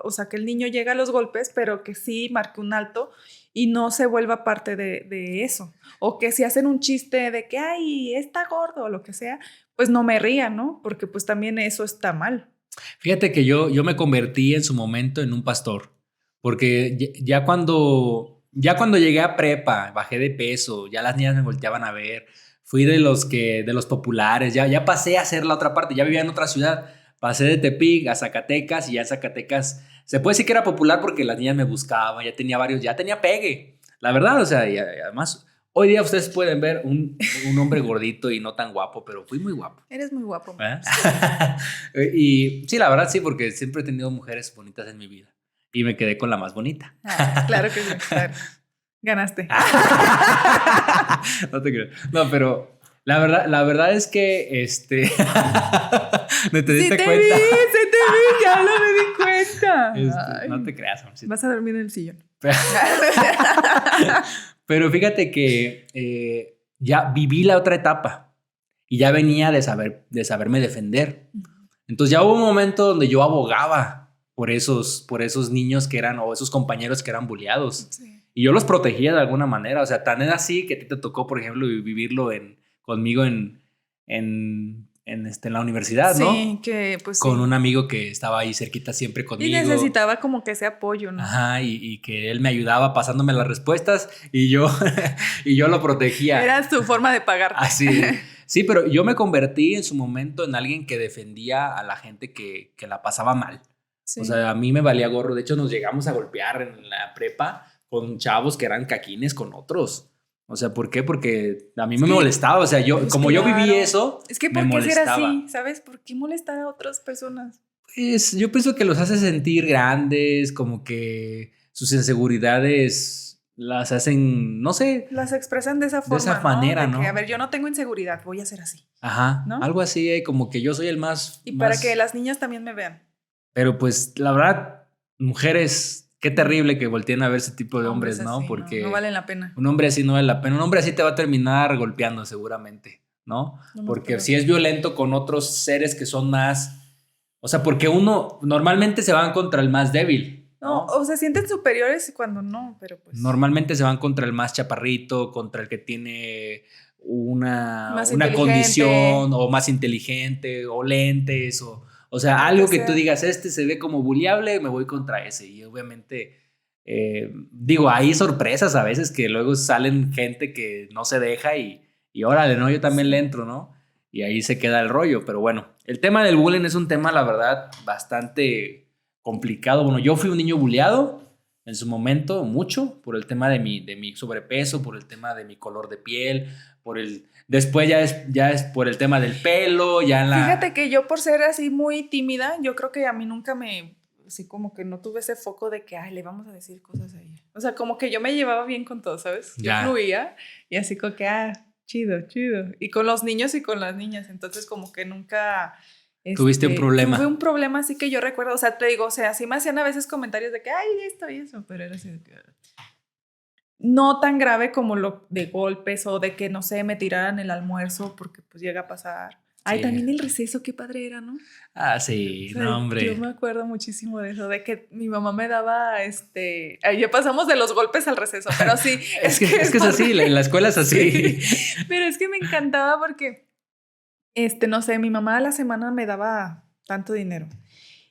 o sea, que el niño llegue a los golpes, pero que sí marque un alto y no se vuelva parte de eso. O que si hacen un chiste de que, ay, está gordo o lo que sea, pues no me ría, ¿no? Porque pues también eso está mal. Fíjate que yo me convertí en su momento en un pastor, porque ya cuando llegué a prepa, bajé de peso, ya las niñas me volteaban a ver, fui de los populares, ya pasé a ser la otra parte, ya vivía en otra ciudad. Pasé de Tepic a Zacatecas y ya en Zacatecas se puede decir que era popular porque las niñas me buscaban, ya tenía pegue, la verdad, o sea, y además hoy día ustedes pueden ver un hombre gordito y no tan guapo, pero fui muy guapo. Eres muy guapo. Y sí, la verdad sí, porque siempre he tenido mujeres bonitas en mi vida y me quedé con la más bonita. Claro que sí, claro. Ganaste. No te creo. No, pero... La verdad es que ¿no te diste cuenta? Se te vi, ya lo me di cuenta. No te creas, amorcito. Vas a dormir en el sillón. Pero fíjate que ya viví la otra etapa y ya venía de saberme defender. Entonces ya hubo un momento donde yo abogaba por esos niños que eran, o esos compañeros que eran bulleados. Sí. Y yo los protegía de alguna manera. O sea, tan es así que a ti te tocó, por ejemplo, vivirlo conmigo en la universidad, ¿no? Sí, que pues con un amigo que estaba ahí cerquita siempre conmigo. Y necesitaba como que ese apoyo, ¿no? Ajá, y que él me ayudaba pasándome las respuestas y yo lo protegía. Era su forma de pagar. Así. Sí, pero yo me convertí en su momento en alguien que defendía a la gente que la pasaba mal. Sí. O sea, a mí me valía gorro. De hecho, nos llegamos a golpear en la prepa con chavos que eran caquines con otros. O sea, ¿por qué? Porque a mí me molestaba. O sea, pues como yo viví eso, es que me ¿por qué ser molestaba. así? ¿Sabes? ¿Por qué molestar a otras personas? Pues yo pienso que los hace sentir grandes, como que sus inseguridades las hacen, no sé. Las expresan de esa forma, de esa manera, ¿no? De que, ¿no? a ver, yo no tengo inseguridad, voy a ser así. Ajá, ¿no? algo así, como que yo soy el más... Y para que las niñas también me vean. Pero pues la verdad, mujeres, qué terrible que volteen a ver ese tipo de hombres, ¿no? Así, porque no valen la pena. Un hombre así no vale la pena. Un hombre así te va a terminar golpeando seguramente, ¿no? Porque si es violento con otros seres que son más... O sea, porque uno normalmente se van contra el más débil. No, o se sienten superiores cuando no, pero pues... Normalmente se van contra el más chaparrito, contra el que tiene una condición o más inteligente o lentes o sea, algo que tú digas, este se ve como buleable, me voy contra ese. Y obviamente, digo, hay sorpresas a veces que luego salen gente que no se deja y órale, ¿no? Yo también le entro, ¿no? Y ahí se queda el rollo. Pero bueno, el tema del bullying es un tema, la verdad, bastante complicado. Bueno, yo fui un niño bulleado en su momento, mucho, por el tema de mi sobrepeso, por el tema de mi color de piel, después ya es por el tema del pelo, Fíjate que yo por ser así muy tímida, yo creo que a mí nunca así como que no tuve ese foco de que, le vamos a decir cosas a ella. O sea, como que yo me llevaba bien con todo, ¿sabes? Yo fluía y así como que, chido. Y con los niños y con las niñas, entonces como que nunca... ¿Tuviste un problema? Tuve un problema así que yo recuerdo, o sea, te digo, o sea, sí me hacían a veces comentarios de que, esto y eso, pero era así de que... No tan grave como lo de golpes o de que, no sé, me tiraran el almuerzo porque pues llega a pasar. Sí. También el receso, qué padre era, ¿no? Sí, o sea, no, hombre. Yo me acuerdo muchísimo de eso, de que mi mamá me daba, ya pasamos de los golpes al receso, pero sí. es que es así, en la escuela es así. Sí, pero es que me encantaba porque, no sé, mi mamá a la semana me daba tanto dinero.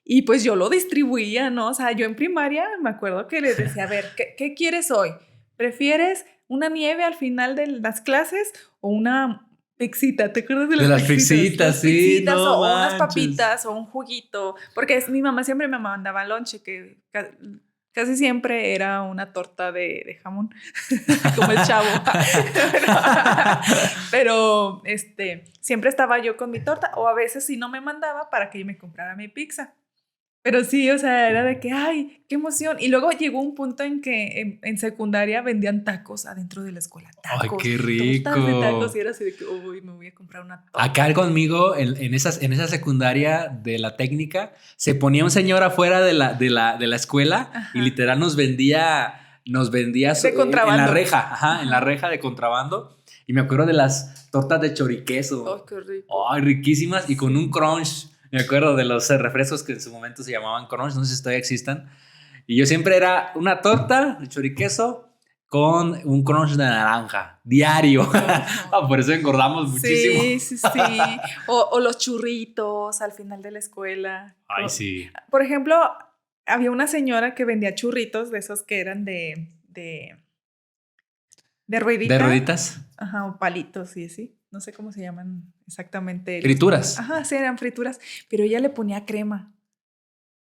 Y pues yo lo distribuía, ¿no? O sea, yo en primaria me acuerdo que les decía, a ver, ¿qué quieres hoy? ¿Prefieres una nieve al final de las clases o una pixita? ¿Te acuerdas de las pixitas? Sí, no o unas papitas o un juguito. Porque mi mamá siempre me mandaba lonche, que casi siempre era una torta de jamón, como el Chavo. pero siempre estaba yo con mi torta, o a veces si no me mandaba para que yo me comprara mi pizza. Pero sí, o sea, era de que, qué emoción. Y luego llegó un punto en que en secundaria vendían tacos adentro de la escuela. Tacos. ¡Ay, qué rico! Tortas de tacos. Y era así de que, me voy a comprar una torta. Acá conmigo, en esa secundaria de la técnica, se ponía un señor afuera de la escuela. Ajá. Y literal nos vendía de contrabando. En la reja, en la reja de contrabando. Y me acuerdo de las tortas de choriqueso. ¡Ay, qué rico! ¡Ay, riquísimas! Y con un crunch. Me acuerdo de los refrescos que en su momento se llamaban crunch, no sé si todavía existan. Y yo siempre era una torta de choriqueso con un crunch de naranja, diario. Por eso engordamos muchísimo. Sí. O los churritos al final de la escuela. Ay, sí. Por ejemplo, había una señora que vendía churritos de esos que eran de ruedita. ¿De rueditas? Ajá, o palitos y así. No sé cómo se llaman exactamente. Frituras. Ajá, sí, eran frituras. Pero ella le ponía crema.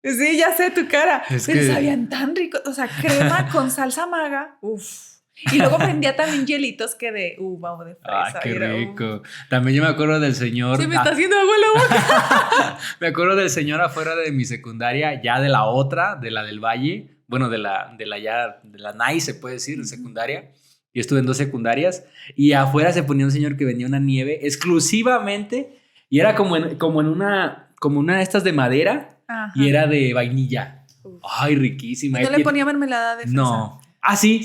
Sí, ya sé tu cara. Pero sabían tan ricos. O sea, crema con salsa maga. Uf. Y luego vendía también hielitos que de uva o de fresa. Qué rico. También yo me acuerdo del señor. Sí, me está haciendo agua en la boca. Me acuerdo del señor afuera de mi secundaria, ya de la otra, de la del Valle. Bueno, de la NAI, se puede decir, de secundaria. Yo estuve en 2 secundarias y afuera se ponía un señor que vendía una nieve exclusivamente y era como en una de estas de madera. Ajá. Y era de vainilla. Uf. Ay, riquísima. ¿Y no le ponía mermelada de fresa? No. Sí.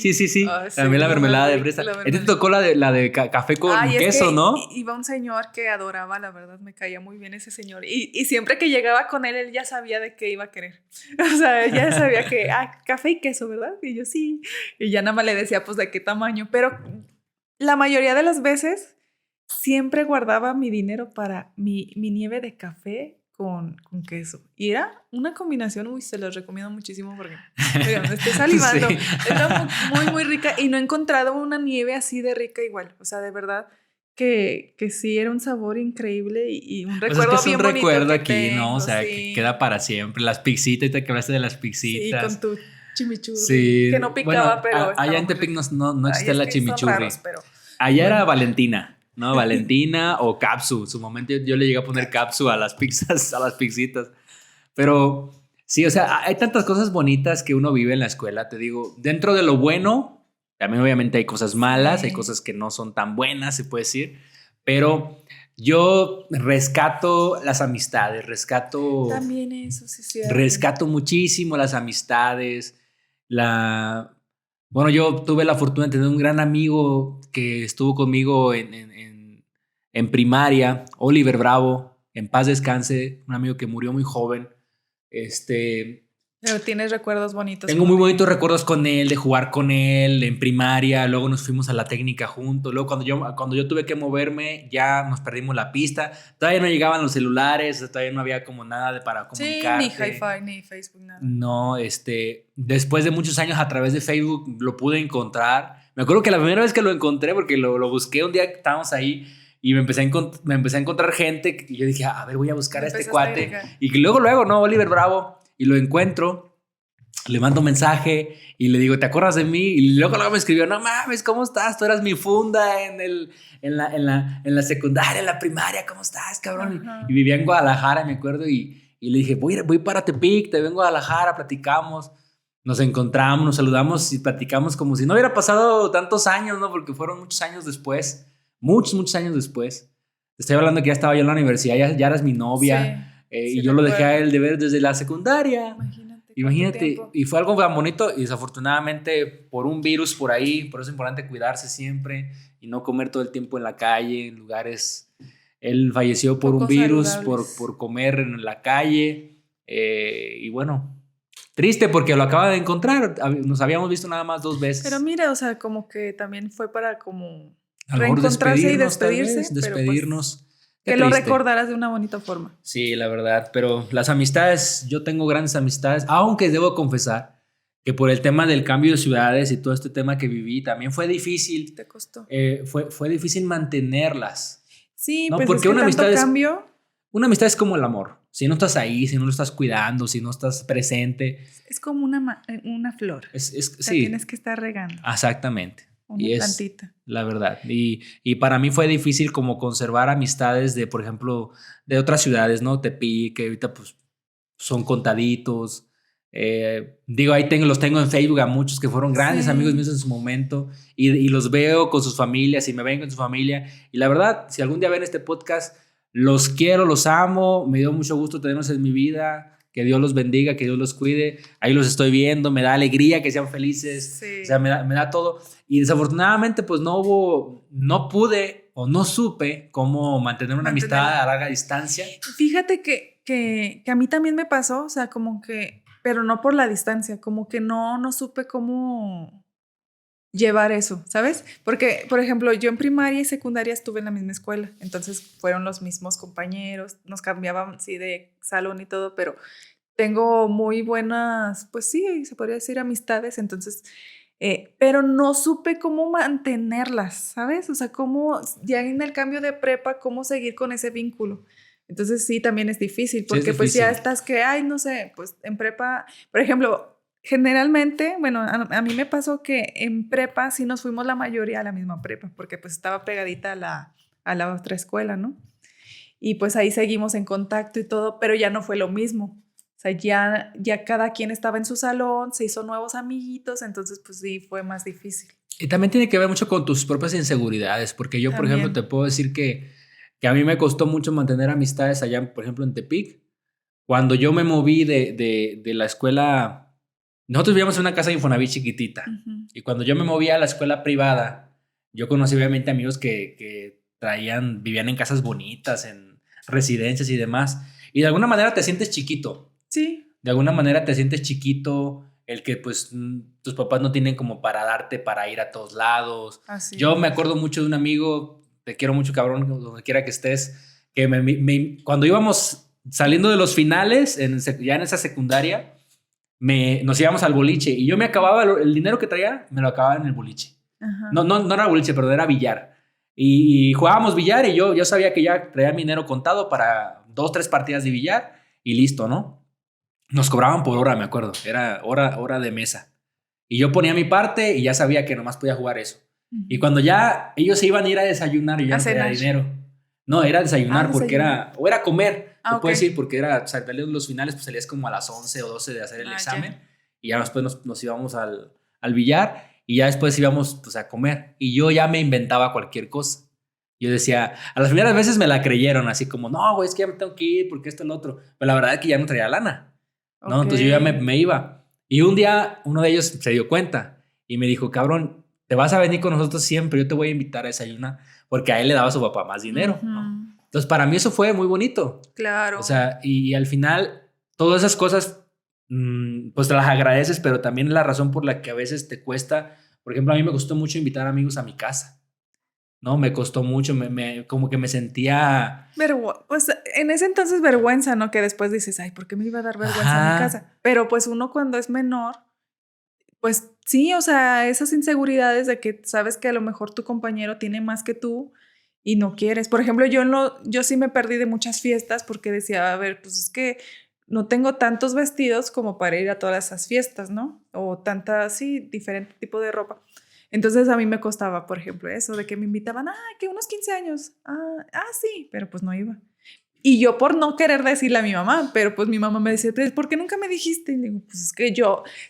También la mermelada de fresa. ¿A ti te tocó la de café con queso, no? Iba un señor que adoraba, la verdad, me caía muy bien ese señor. Y siempre que llegaba con él ya sabía de qué iba a querer. O sea, ya sabía que, café y queso, ¿verdad? Y yo sí. Y ya nada más le decía, pues, de qué tamaño. Pero la mayoría de las veces siempre guardaba mi dinero para mi nieve de café con queso. Y era una combinación, se los recomiendo muchísimo porque me estoy salivando. Sí. Era muy, muy rica y no he encontrado una nieve así de rica igual. O sea, de verdad, que sí era un sabor increíble y un Pues recuerdo es que es bien un bonito recuerdo que aquí, ¿no? O tengo, sea, que sí. queda para siempre. Las pixitas, te que hablaste de las Sí, con pixitas. tu chimichurri, Sí, que no bueno, picaba, pero allá estaba en muy Tepic rico. no Ay, existe es la que son raros, chimichurri. pero Allá era bueno. Valentina, ¿no? Valentina o Capsu. Su momento yo le llegué a poner Capsu a las pizzas, a las pixitas. Pero sí, o sea, hay tantas cosas bonitas que uno vive en la escuela, te digo. Dentro de lo bueno, también obviamente hay cosas malas, hay Sí, cosas que no son tan buenas, se puede decir. Pero yo rescato las amistades, también eso, sí es cierto. rescato muchísimo las amistades. La, bueno, yo tuve la fortuna de tener un gran amigo que estuvo conmigo en primaria, Oliver Bravo, en paz descanse, un amigo que murió muy joven. Este, Pero tienes recuerdos bonitos tengo muy con él. bonitos recuerdos con él, de jugar con él en primaria, luego nos fuimos a la técnica juntos, luego cuando yo tuve que moverme ya nos perdimos la pista, todavía no llegaban los celulares, todavía no había como nada para Sí, ni comunicarte. Hi-Fi, ni Facebook, nada. No, después de muchos años a través de Facebook lo pude encontrar. Me acuerdo que la primera vez que lo encontré, porque lo busqué un día que estábamos ahí y me empecé a encontrar gente y yo dije, a ver, voy a buscar Me a este empezaste a cuate. agregar. Y luego, ¿no? Oliver Bravo. Y lo encuentro, le mando un mensaje y le digo, ¿te acuerdas de mí? Y luego me escribió, no mames, ¿cómo estás? Tú eras mi funda en la secundaria, en la primaria, ¿cómo estás, cabrón? Ajá. Y vivía en Guadalajara, me acuerdo, y le dije, voy para Tepic, te vengo a Guadalajara, platicamos. Nos encontramos, nos saludamos y platicamos como si no hubiera pasado tantos años, ¿no? Porque fueron muchos años después, muchos años después. Te estoy hablando que ya estaba yo en la universidad, ya eras mi Sí, novia, sí y yo lo dejé a recuerdo. él de ver desde la secundaria. Imagínate cuánto Imagínate, tiempo. y fue algo tan bonito y desafortunadamente por un virus por ahí, por eso es importante cuidarse siempre y no comer todo el tiempo en la calle, en lugares. Él falleció por un Poco virus, saludables. por comer en la calle, y bueno, triste porque lo acaba de encontrar, nos habíamos visto nada más 2 Pero veces. mira, o sea, como que también fue para como A lo mejor reencontrarse y despedirnos tal vez, despedirse, pero pues despedirnos. Qué que lo triste. recordaras de una bonita forma. Sí, la verdad, pero las amistades, yo tengo grandes amistades, aunque debo confesar que por el tema del cambio de ciudades y todo este tema que viví, también fue difícil, ¿Te costó? fue difícil mantenerlas, Sí, ¿no? pues es Porque que tanto cambio una amistad es como el amor. Si no estás ahí, si no lo estás cuidando, si no estás presente, es como una flor. La tienes sí, que estar regando. exactamente. Una Y es plantita. la verdad. Y para mí fue difícil como conservar amistades de, por ejemplo, de otras ciudades, ¿no? Tepic, que ahorita pues son contaditos. Digo, los tengo en Facebook a muchos que fueron grandes amigos míos Sí. en su momento y los veo con sus familias y me ven con su familia. Y la verdad, si algún día ven este podcast, los quiero, los amo, me dio mucho gusto tenerlos en mi vida. Que Dios los bendiga, que Dios los cuide. Ahí los estoy viendo, me da alegría que sean felices. O sea, Sí. me da todo. Y desafortunadamente, pues no pude o no supe cómo mantener una amistad Mantenerla. a larga distancia. Fíjate que a mí también me pasó, o sea, como que, pero no por la distancia, como que no supe cómo llevar eso, ¿sabes? Porque, por ejemplo, yo en primaria y secundaria estuve en la misma escuela, entonces fueron los mismos compañeros, nos cambiaban, sí, de salón y todo, pero tengo muy buenas, pues sí, se podría decir amistades, entonces, pero no supe cómo mantenerlas, ¿sabes? O sea, cómo ya en el cambio de prepa, cómo seguir con ese vínculo. Entonces sí, también es difícil, Sí, es porque pues ya difícil. estás que, ay, no sé, pues en prepa, por ejemplo, generalmente, bueno, a mí me pasó que en prepa sí nos fuimos la mayoría a la misma prepa, porque pues estaba pegadita a la otra escuela, ¿no? Y pues ahí seguimos en contacto y todo, pero ya no fue lo mismo. O sea, ya cada quien estaba en su salón, se hizo nuevos amiguitos, entonces pues sí, fue más difícil. Y también tiene que ver mucho con tus propias inseguridades, porque yo, por ejemplo, te También. puedo decir que a mí me costó mucho mantener amistades allá, por ejemplo, en Tepic. Cuando yo me moví de la escuela, nosotros vivíamos en una casa de Infonavit chiquitita. Ujú. Y cuando yo me moví a la escuela privada, yo conocí obviamente amigos que vivían en casas bonitas, en residencias y demás. Y de alguna manera te sientes chiquito. Sí, De alguna manera te sientes chiquito, el que pues tus papás no tienen como para darte para ir a todos lados. así Yo me es. acuerdo mucho de un amigo, te quiero mucho cabrón, donde quiera que estés, que cuando íbamos saliendo de los finales, ya en esa secundaria, nos íbamos al boliche y yo me acababa, el dinero que traía, me lo acababa en el boliche. Ajá. No era boliche, pero era billar. Y jugábamos billar y yo sabía que ya traía mi dinero contado para 2, 3 partidas de billar y listo, ¿no? Nos cobraban por hora, me acuerdo. Era hora de mesa. Y yo ponía mi parte y ya sabía que nomás podía jugar eso. Y cuando ya ellos se iban a ir a desayunar y ya A no tenía cenar. dinero. No, era desayunar porque desayunar. o era comer, se Ok. puede decir, porque era, salían los finales, pues salías como a las 11 o 12 de hacer el examen. Ya. Y ya después nos íbamos al billar y ya después íbamos pues, a comer. Y yo ya me inventaba cualquier cosa. Yo decía, a las primeras veces me la creyeron, así como, no, güey, es que ya me tengo que ir porque esto es lo otro. Pero la verdad es que ya no traía lana, ¿no? Ok. Entonces yo ya me iba. Y un día uno de ellos se dio cuenta y me dijo, cabrón, te vas a venir con nosotros siempre, yo te voy a invitar a desayunar, porque a él le daba a su papá más dinero, ¿no? Entonces para mí eso fue muy bonito. Claro. O sea, y al final todas esas cosas, pues te las agradeces, pero también es la razón por la que a veces te cuesta. Por ejemplo, a mí me costó mucho invitar amigos a mi casa. No, me costó mucho, como que me sentía... Pues en ese entonces vergüenza, ¿no? Que después dices, ay, ¿por qué me iba a dar vergüenza a mi casa? Pero pues uno cuando es menor, pues sí, o sea, esas inseguridades de que sabes que a lo mejor tu compañero tiene más que tú y no quieres. Por ejemplo, yo sí me perdí de muchas fiestas porque decía, a ver, pues es que no tengo tantos vestidos como para ir a todas esas fiestas, ¿no? O tanta, sí, diferente tipo de ropa. Entonces a mí me costaba, por ejemplo, eso de que me invitaban, que unos 15 años. Sí, pero pues no iba. Y yo por no querer decirle a mi mamá, pero pues mi mamá me decía, pues, ¿por qué nunca me dijiste? Y le digo, pues es que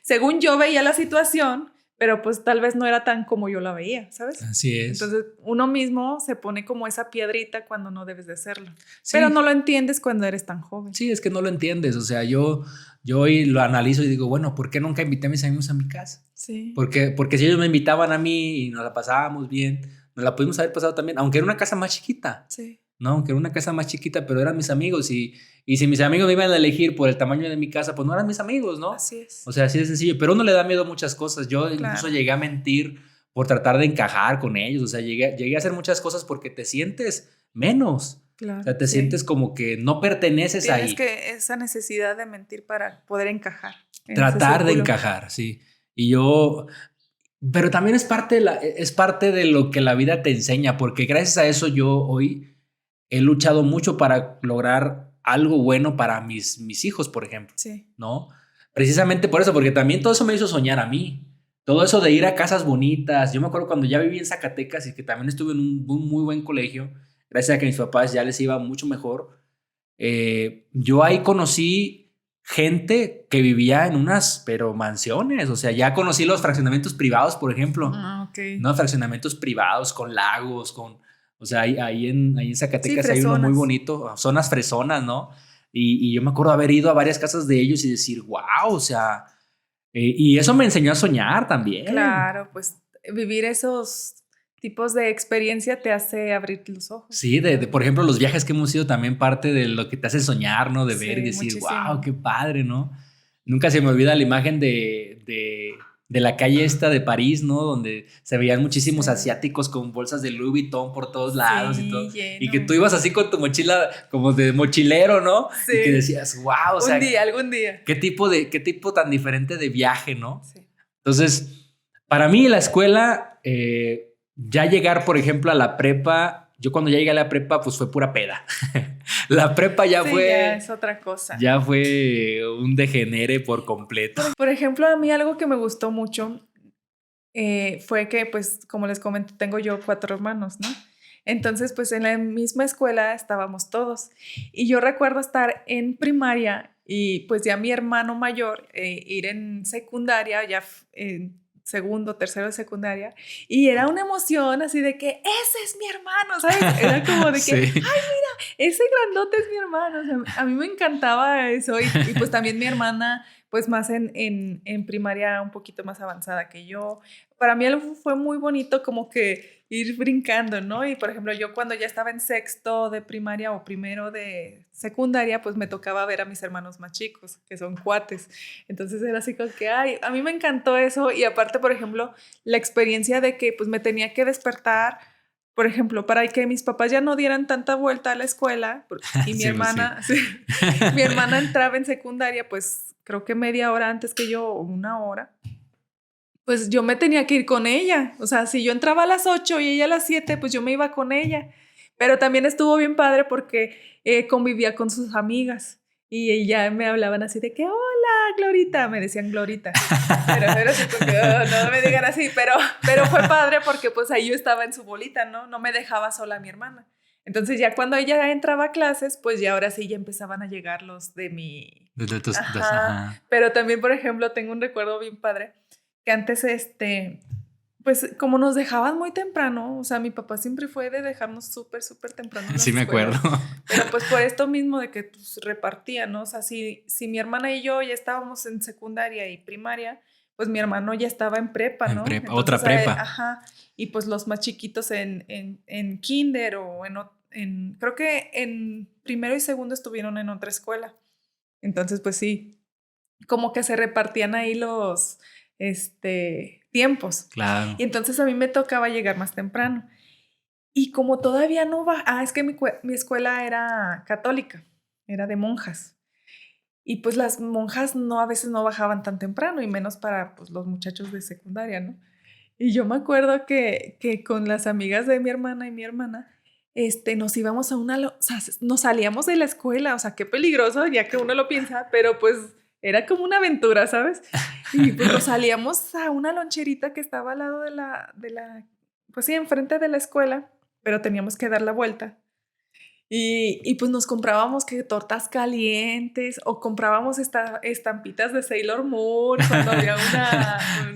según yo veía la situación, pero pues tal vez no era tan como yo la veía, ¿sabes? Así es. Entonces uno mismo se pone como esa piedrita cuando no debes de hacerlo. Sí. Pero no lo entiendes cuando eres tan joven. Sí, es que no lo entiendes. O sea, yo hoy lo analizo y digo, bueno, ¿por qué nunca invité a mis amigos a mi casa? Sí. Porque si ellos me invitaban a mí y nos la pasábamos bien, nos la pudimos haber pasado también, aunque era una casa más chiquita. Sí. No, aunque era una casa más chiquita, pero eran mis amigos y si mis amigos me iban a elegir por el tamaño de mi casa, pues no eran mis amigos, ¿no? Así es. O sea, así de sencillo, pero uno le da miedo a muchas cosas. Yo incluso llegué a mentir por tratar de encajar con ellos, o sea, llegué a hacer muchas cosas porque te sientes menos. Claro, o sea, te sientes como que no perteneces ahí. Tienes que esa necesidad de mentir para poder encajar. Tratar de encajar, sí. Pero también es parte de lo que la vida te enseña, porque gracias a eso yo hoy he luchado mucho para lograr algo bueno para mis hijos, por ejemplo. Sí. ¿No? Precisamente por eso, porque también todo eso me hizo soñar a mí. Todo eso de ir a casas bonitas. Yo me acuerdo cuando ya viví en Zacatecas y que también estuve en un muy buen colegio, gracias a que mis papás ya les iba mucho mejor. Yo ahí conocí gente que vivía en pero mansiones. O sea, ya conocí los fraccionamientos privados, por ejemplo. Okay. No, fraccionamientos privados con lagos, o sea, ahí en Zacatecas sí, hay uno muy bonito, zonas fresonas, ¿no? Y yo me acuerdo haber ido a varias casas de ellos y decir, wow, o sea, y eso me enseñó a soñar también. Claro, pues vivir esos tipos de experiencia te hace abrir los ojos. Sí, por ejemplo, los viajes que hemos ido también parte de lo que te hace soñar, ¿no? De ver y decir, wow, qué padre, ¿no? Nunca se me olvida la imagen de la calle esta de París, ¿no? Donde se veían muchísimos asiáticos con bolsas de Louis Vuitton por todos lados y todo. Lleno. Y que tú ibas así con tu mochila como de mochilero, ¿no? Sí. Y que decías, wow, o sea, algún día. ¿Qué tipo tan diferente de viaje, no? Sí. Entonces, para mí la escuela, ya llegar, por ejemplo, a la prepa, yo cuando ya llegué a la prepa, pues fue pura peda. La prepa ya fue... ya es otra cosa. Ya fue un degenere por completo. Por ejemplo, a mí algo que me gustó mucho fue que, pues, como les comento, tengo yo 4 hermanos, ¿no? Entonces, pues, en la misma escuela estábamos todos. Y yo recuerdo estar en primaria y, pues, ya mi hermano mayor ir en secundaria, ya en segundo, tercero de secundaria, y era una emoción así de que ese es mi hermano, ¿sabes? Era como de que, sí. Ay, mira, ese grandote es mi hermano. O sea, a mí me encantaba eso y pues también mi hermana, pues más en primaria un poquito más avanzada que yo. Para mí fue muy bonito como que ir brincando, ¿no? Y por ejemplo, yo cuando ya estaba en sexto de primaria o primero de secundaria, pues me tocaba ver a mis hermanos más chicos, que son cuates. Entonces era así como que, ay, a mí me encantó eso. Y aparte, por ejemplo, la experiencia de que pues me tenía que despertar, por ejemplo, para que mis papás ya no dieran tanta vuelta a la escuela. Y mi hermana, mi hermana entraba en secundaria, pues creo que media hora antes que yo, o 1 hora. pues yo me tenía que ir con ella. O sea, si yo entraba a las 8 y ella a las 7, pues yo me iba con ella. Pero también estuvo bien padre porque convivía con sus amigas. Y ya me hablaban así de que, hola, Glorita. Me decían Glorita. Pero era así como que, "Oh, no me digan así". Pero fue padre porque pues ahí yo estaba en su bolita, ¿no? No me dejaba sola mi hermana. Entonces ya cuando ella entraba a clases, pues ya ahora sí ya empezaban a llegar los de mi... De tus, Ajá. Pero también, por ejemplo, tengo un recuerdo bien padre que antes, pues como nos dejaban muy temprano, o sea, mi papá siempre fue de dejarnos súper, súper temprano en las Sí, me escuelas. acuerdo. Pero pues por esto mismo de que pues, repartían, ¿no? O sea, si mi hermana y yo ya estábamos en secundaria y primaria, pues mi hermano ya estaba en prepa, En ¿no? prepa, Entonces, otra prepa. ajá, y pues los más chiquitos en kinder o creo que en primero y segundo estuvieron en otra escuela. Entonces, pues sí, como que se repartían ahí los tiempos. Claro. Y entonces a mí me tocaba llegar más temprano. Y como todavía no va, es que mi escuela era católica, era de monjas. Y pues las monjas a veces no bajaban tan temprano, y menos para pues, los muchachos de secundaria, ¿no? Y yo me acuerdo que con las amigas de mi hermana y mi hermana, nos íbamos a o sea, nos salíamos de la escuela, o sea, qué peligroso, ya que uno lo piensa, pero pues era como una aventura, ¿sabes? Y pues nos salíamos a una loncherita que estaba al lado pues sí, enfrente de la escuela, pero teníamos que dar la vuelta. Y pues nos comprábamos que tortas calientes o comprábamos estampitas de Sailor Moon cuando había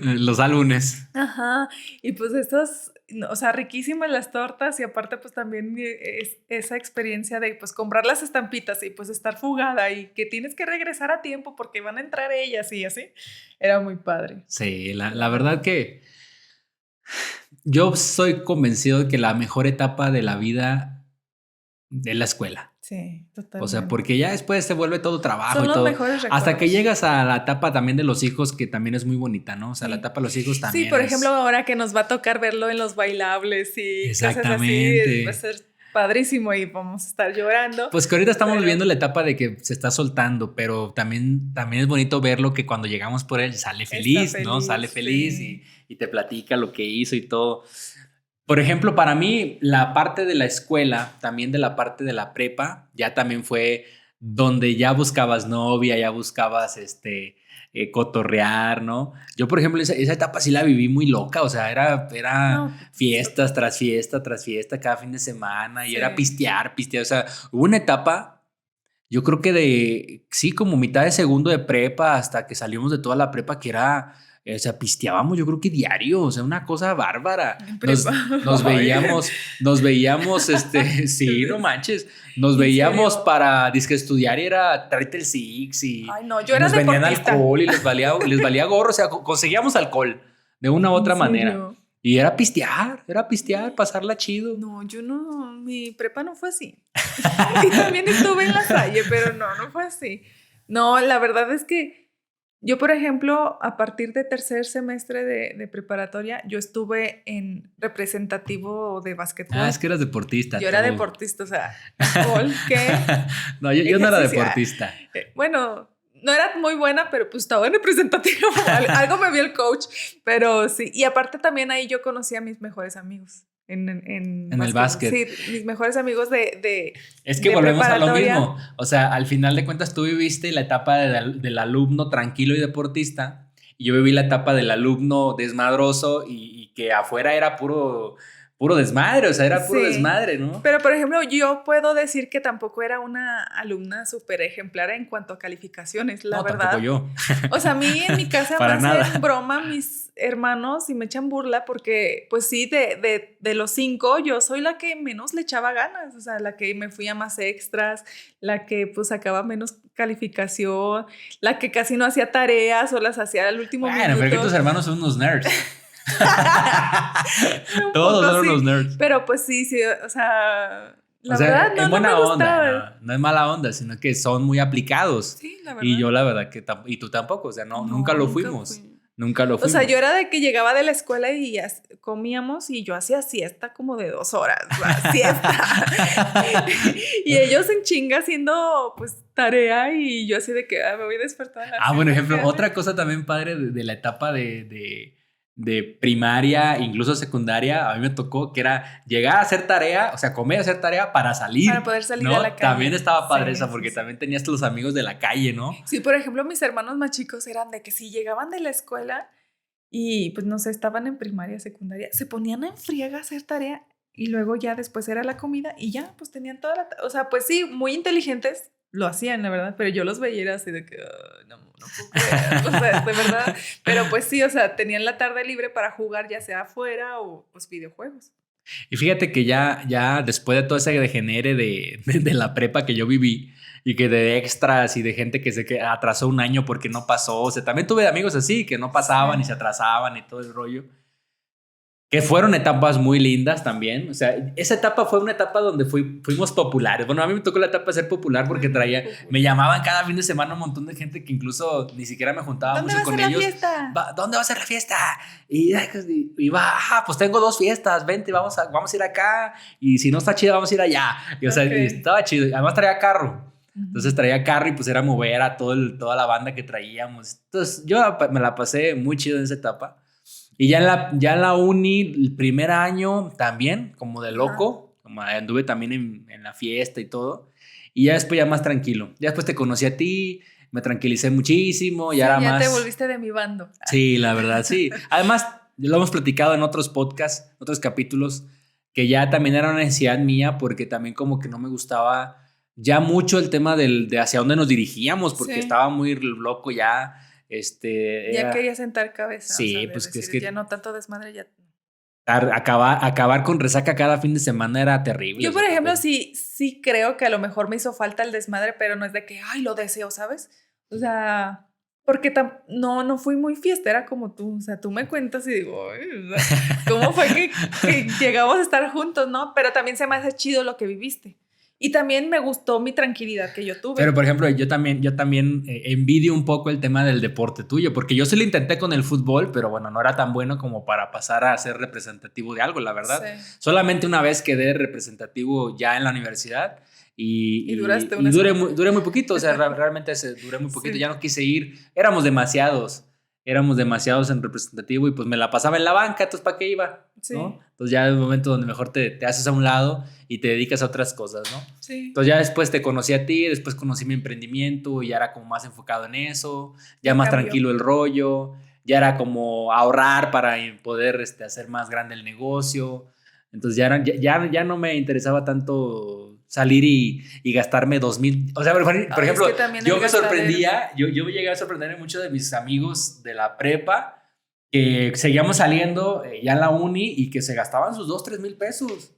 Los álbumes. Ajá, y pues estas, o sea, riquísimas las tortas, y aparte pues también esa experiencia de pues comprar las estampitas y pues estar fugada y que tienes que regresar a tiempo porque van a entrar ellas y así, era muy padre. Sí, la verdad que yo soy convencido de que la mejor etapa de la vida es la escuela. Sí, totalmente. O sea, porque ya después se vuelve todo trabajo Son y los todo. mejores recuerdos. Hasta que llegas a la etapa también de los hijos, que también es muy bonita, ¿no? O sea, Sí. la etapa de los hijos también. Sí, por ejemplo, ahora que nos va a tocar verlo en los bailables y cosas así, va a ser padrísimo y vamos a estar llorando. Pues que ahorita estamos viviendo la etapa de que se está soltando, pero también es bonito verlo que cuando llegamos por él sale feliz, ¿no? Sale feliz, sí. y te platica lo que hizo y todo. Por ejemplo, para mí, la parte de la escuela, también de la parte de la prepa, ya también fue donde ya buscabas novia, ya buscabas cotorrear, ¿no? Yo, por ejemplo, esa etapa sí la viví muy loca, o sea, era fiestas tras fiesta, tras fiesta, cada fin de semana, y era pistear, o sea, hubo una etapa, yo creo que sí, como mitad de segundo de prepa hasta que salimos de toda la prepa, que era... O sea, pisteábamos yo creo que diario, o sea, una cosa bárbara. Nos veíamos, sí, no manches, nos veíamos para disque estudiar y era tráete el Six y, ay, no, yo era nos vendían deportista. alcohol y les valía gorro, o sea, conseguíamos alcool de una u otra manera. Y era pistear, pasarla chido. No, yo no, mi prepa no fue así. Y también estuve en la Salle, pero no fue así. No, la verdad es que yo, por ejemplo, a partir de tercer semestre de preparatoria, yo estuve en representativo de básquetbol. Es que eras deportista. Yo era deportista, o sea, fútbol, ¿qué? No, yo no era deportista. Bueno, no era muy buena, pero pues estaba en representativo. Algo me vio el coach, pero sí. Y aparte también ahí yo conocí a mis mejores amigos. En el básquet. Sí, mis mejores amigos de es que volvemos a lo mismo. O sea, al final de cuentas tú viviste la etapa del alumno tranquilo y deportista, y yo viví la etapa del alumno desmadroso y que afuera era puro desmadre, o sea, era puro desmadre, ¿no? Pero, por ejemplo, yo puedo decir que tampoco era una alumna súper ejemplar en cuanto a calificaciones, la verdad. Tampoco yo. O sea, a mí en mi casa me hacen broma mis hermanos y me echan burla porque, pues sí, de los 5, yo soy la que menos le echaba ganas, o sea, la que me fui a más extras, la que pues sacaba menos calificación, la que casi no hacía tareas o las hacía al último minuto. Bueno, pero que tus hermanos son unos nerds. Todos eran unos nerds. Pero pues sí, o sea, la verdad no me gustaba. No es mala onda, sino que son muy aplicados. Sí, la verdad. Y yo la verdad que y tú tampoco, o sea, nunca lo fuimos. Nunca lo fuimos. O sea, yo era de que llegaba de la escuela y ya comíamos y yo hacía siesta como de 2 horas, siesta. Y ellos en chinga haciendo pues tarea y yo así de que me voy a despertar. Bueno, ejemplo, otra cosa también padre de la etapa de de primaria, incluso secundaria, a mí me tocó que era llegar a hacer tarea, o sea, comer, hacer tarea para salir. Para poder salir ¿no? a la calle. También estaba padre Sí, esa, porque también tenías los amigos de la calle, ¿no? Sí, por ejemplo, mis hermanos más chicos eran de que si llegaban de la escuela y pues no sé, estaban en primaria, secundaria, se ponían en friega a hacer tarea y luego ya después era la comida y ya, pues tenían toda la... O sea, pues sí, muy inteligentes lo hacían, la verdad, pero yo los veía y era así de que no puedo creerlo, o sea, de verdad. Pero pues sí, o sea, tenían la tarde libre para jugar ya sea afuera o pues videojuegos. Y fíjate que ya después de todo ese degenere de la prepa que yo viví y que de extras y de gente que se atrasó un año porque no pasó, o sea, también tuve amigos así que no pasaban y se atrasaban y todo el rollo. Que fueron etapas muy lindas también. O sea, esa etapa fue una etapa donde fuimos populares. Bueno, a mí me tocó la etapa de ser popular porque me llamaban cada fin de semana un montón de gente que incluso ni siquiera me juntaba mucho con ellos. ¿Dónde va a ser la fiesta? Y pues tengo 2 fiestas, vente, vamos a ir acá. Y si no está chido, vamos a ir allá. Y, o sea, estaba chido. Además traía carro. Entonces traía carro y pues era mover a toda la banda que traíamos. Entonces yo me la pasé muy chido en esa etapa. Y ya en la uni, el primer año también, como de loco, como anduve también en la fiesta y todo. Y ya después ya más tranquilo. Ya después te conocí a ti, me tranquilicé muchísimo. Sí, ya te volviste de mi bando. Sí, la verdad, sí. Además, lo hemos platicado en otros podcasts, otros capítulos, que ya también era una necesidad mía porque también como que no me gustaba ya mucho el tema de hacia dónde nos dirigíamos porque estaba muy loco ya. Ya quería sentar cabeza. Sí, o sea, pues decir, es que ya no tanto desmadre, ya. acabar con resaca cada fin de semana era terrible. Yo, por ejemplo, sí creo que a lo mejor me hizo falta el desmadre, pero no es de que, ay, lo deseo, ¿sabes? O sea, porque no fui muy fiestera como tú. O sea, tú me cuentas y digo, ay, o sea, ¿cómo fue que llegamos a estar juntos, no? Pero también se me hace chido lo que viviste. Y también me gustó mi tranquilidad que yo tuve. Pero, por ejemplo, yo también envidio un poco el tema del deporte tuyo, porque yo sí lo intenté con el fútbol, pero bueno, no era tan bueno como para pasar a ser representativo de algo, la verdad. Sí. Solamente una vez quedé representativo ya en la universidad y duré muy poquito, o sea, realmente duré muy poquito, ya no quise ir, éramos demasiados en representativo y pues me la pasaba en la banca, entonces ¿para qué iba? Sí. ¿No? Entonces ya es un momento donde mejor te haces a un lado y te dedicas a otras cosas, ¿no? Sí. Entonces ya después te conocí a ti, después conocí mi emprendimiento y ya era como más enfocado en eso, ya más tranquilo el rollo, ya era como ahorrar para poder hacer más grande el negocio. Entonces ya no me interesaba tanto salir y gastarme 2,000. O sea, por ejemplo, yo me sorprendía, yo me llegué a sorprender en muchos de mis amigos de la prepa que seguíamos saliendo ya en la uni y que se gastaban sus 2,000-3,000 pesos.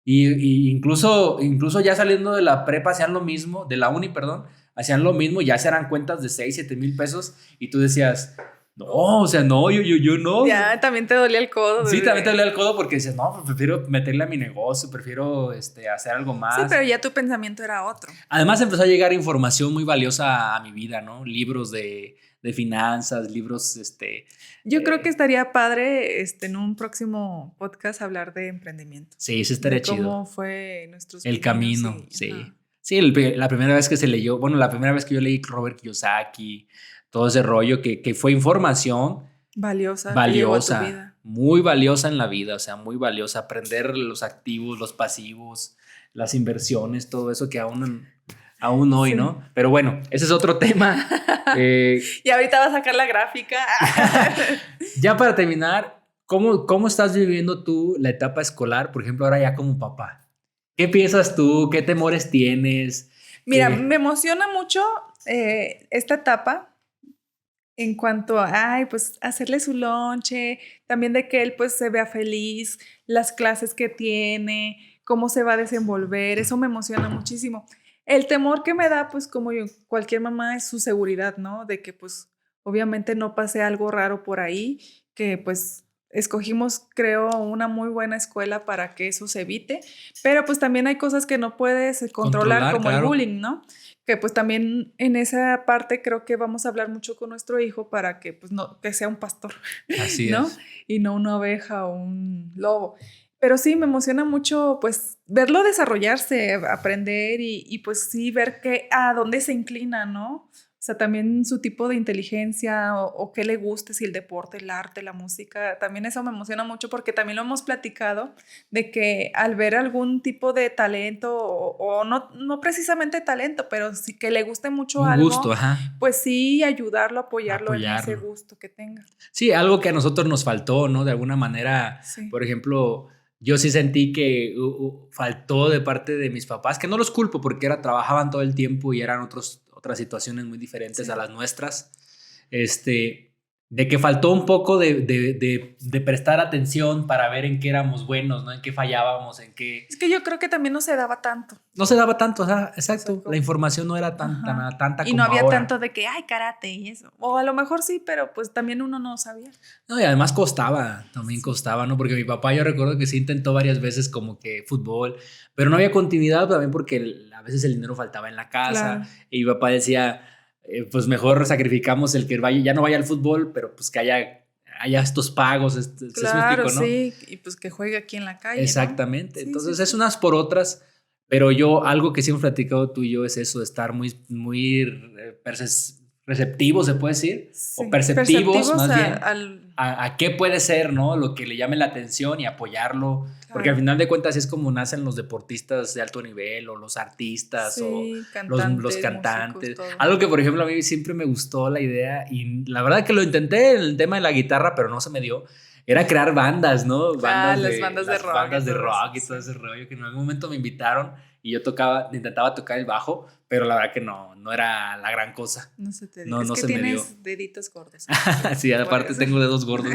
Y incluso ya saliendo de la prepa hacían lo mismo, de la uni, perdón, hacían lo mismo, ya se eran cuentas de 6,000-7,000 pesos y tú decías, no, o sea, no, yo no. Ya, también te dolía el codo. Sí, también te dolía el codo porque dices, no, pues prefiero meterle a mi negocio, prefiero hacer algo más. Sí, pero ya tu pensamiento era otro. Además empezó a llegar información muy valiosa a mi vida, ¿no? Libros de finanzas, libros, Yo creo que estaría padre en un próximo podcast hablar de emprendimiento. Sí, eso estaría chido. Cómo fue el camino, sí. Sí, la primera vez que se leyó, bueno, la primera vez que yo leí Robert Kiyosaki, todo ese rollo que fue información valiosa, muy valiosa en la vida, o sea, muy valiosa, aprender los activos, los pasivos, las inversiones, todo eso que aún hoy, sí. ¿No? Pero bueno, ese es otro tema. Y ahorita va a sacar la gráfica. Ya para terminar, ¿cómo estás viviendo tú la etapa escolar, por ejemplo, ahora ya como papá? ¿Qué piensas tú? ¿Qué temores tienes? Mira, me emociona mucho esta etapa en cuanto a, pues, hacerle su lonche, también de que él, pues, se vea feliz, las clases que tiene, cómo se va a desenvolver, eso me emociona muchísimo. El temor que me da, pues, como cualquier mamá, es su seguridad, ¿no? De que, pues, obviamente no pase algo raro por ahí, que, pues, escogimos, creo, una muy buena escuela para que eso se evite, pero pues también hay cosas que no puedes controlar como claro. El bullying, ¿no? Que pues también en esa parte creo que vamos a hablar mucho con nuestro hijo para que pues no, que sea un pastor. Así ¿no? es. Y no una oveja o un lobo. Pero sí, me emociona mucho pues verlo desarrollarse, aprender y pues sí ver a dónde se inclina, ¿no? O sea, también su tipo de inteligencia o qué le guste, si el deporte, el arte, la música, también eso me emociona mucho porque también lo hemos platicado de que al ver algún tipo de talento o no precisamente talento, pero sí que le guste mucho Un algo, gusto, ajá. pues sí ayudarlo, apoyarlo en ese Apoyarlo. gusto que tenga. Sí, algo que a nosotros nos faltó, ¿no? De alguna manera, Sí, por ejemplo, yo sí sentí que faltó de parte de mis papás, que no los culpo porque trabajaban todo el tiempo y eran otras situaciones muy diferentes a sí. las nuestras. Este, de que faltó un poco de prestar atención para ver en qué éramos buenos, ¿no? En qué fallábamos, en qué. Es que yo creo que también no se daba tanto. No se daba tanto, o sea, O sea, exacto. La como, información no era ajá. tanta Y no como había ahora. tanto de que, ay, karate y eso. O a lo mejor sí, pero pues también uno no sabía. No, y además costaba, también Sí. costaba, ¿no? Porque mi papá yo recuerdo que sí intentó varias veces como que fútbol, pero no había continuidad también porque a veces el dinero faltaba en la casa Claro, y mi papá decía, pues mejor sacrificamos el que vaya, ya no vaya al fútbol, pero pues que haya estos pagos, ¿sí me claro, explico, no? sí. Y pues que juegue aquí en la calle, ¿no? Exactamente, Sí, sí, entonces es sí. unas por otras, pero yo algo que sí hemos platicado tú y yo es eso, de estar muy receptivos, se puede decir, o Sí. perceptivos Perceptivos más bien al... a qué puede ser, ¿no? Lo que le llame la atención y apoyarlo, porque al Claro. final de cuentas es como nacen los deportistas de alto nivel o los artistas o Sí, los cantantes, músicos, cantantes. todo. Algo que, por ejemplo, a mí siempre me gustó la idea y la verdad que lo intenté en el tema de la guitarra, pero no se me dio. Era crear bandas, ¿no? Ah, las bandas de Las rock y bandas de todo eso, rock y todo sí. ese rollo que en algún momento me invitaron y yo intentaba tocar el bajo, pero la verdad que no era la gran cosa. No se te dio. No, Es no que se me dio. tienes deditos gordos, yo creo. Sí, Por aparte eso. tengo dedos gordos,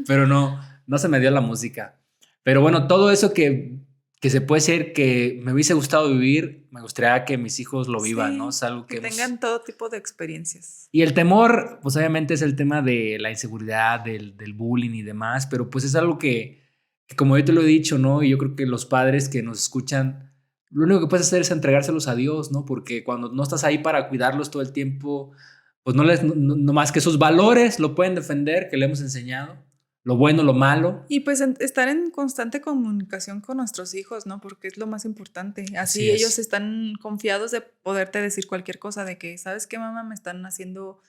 pero no se me dio la música. Pero bueno, todo eso que se puede decir que me hubiese gustado vivir, me gustaría que mis hijos lo vivan, ¿no? Sí, Es algo que que hemos. tengan todo tipo de experiencias. Y el temor, pues obviamente es el tema de la inseguridad, del bullying y demás, pero pues es algo que como yo te lo he dicho, ¿no? Y yo creo que los padres que nos escuchan, lo único que puedes hacer es entregárselos a Dios, ¿no? Porque cuando no estás ahí para cuidarlos todo el tiempo, pues no más que sus valores lo pueden defender, que le hemos enseñado, lo bueno, lo malo. Y pues estar en constante comunicación con nuestros hijos, ¿no? Porque es lo más importante. Así Así ellos es, están confiados de poderte decir cualquier cosa, de que, ¿sabes qué, mamá? Me están haciendo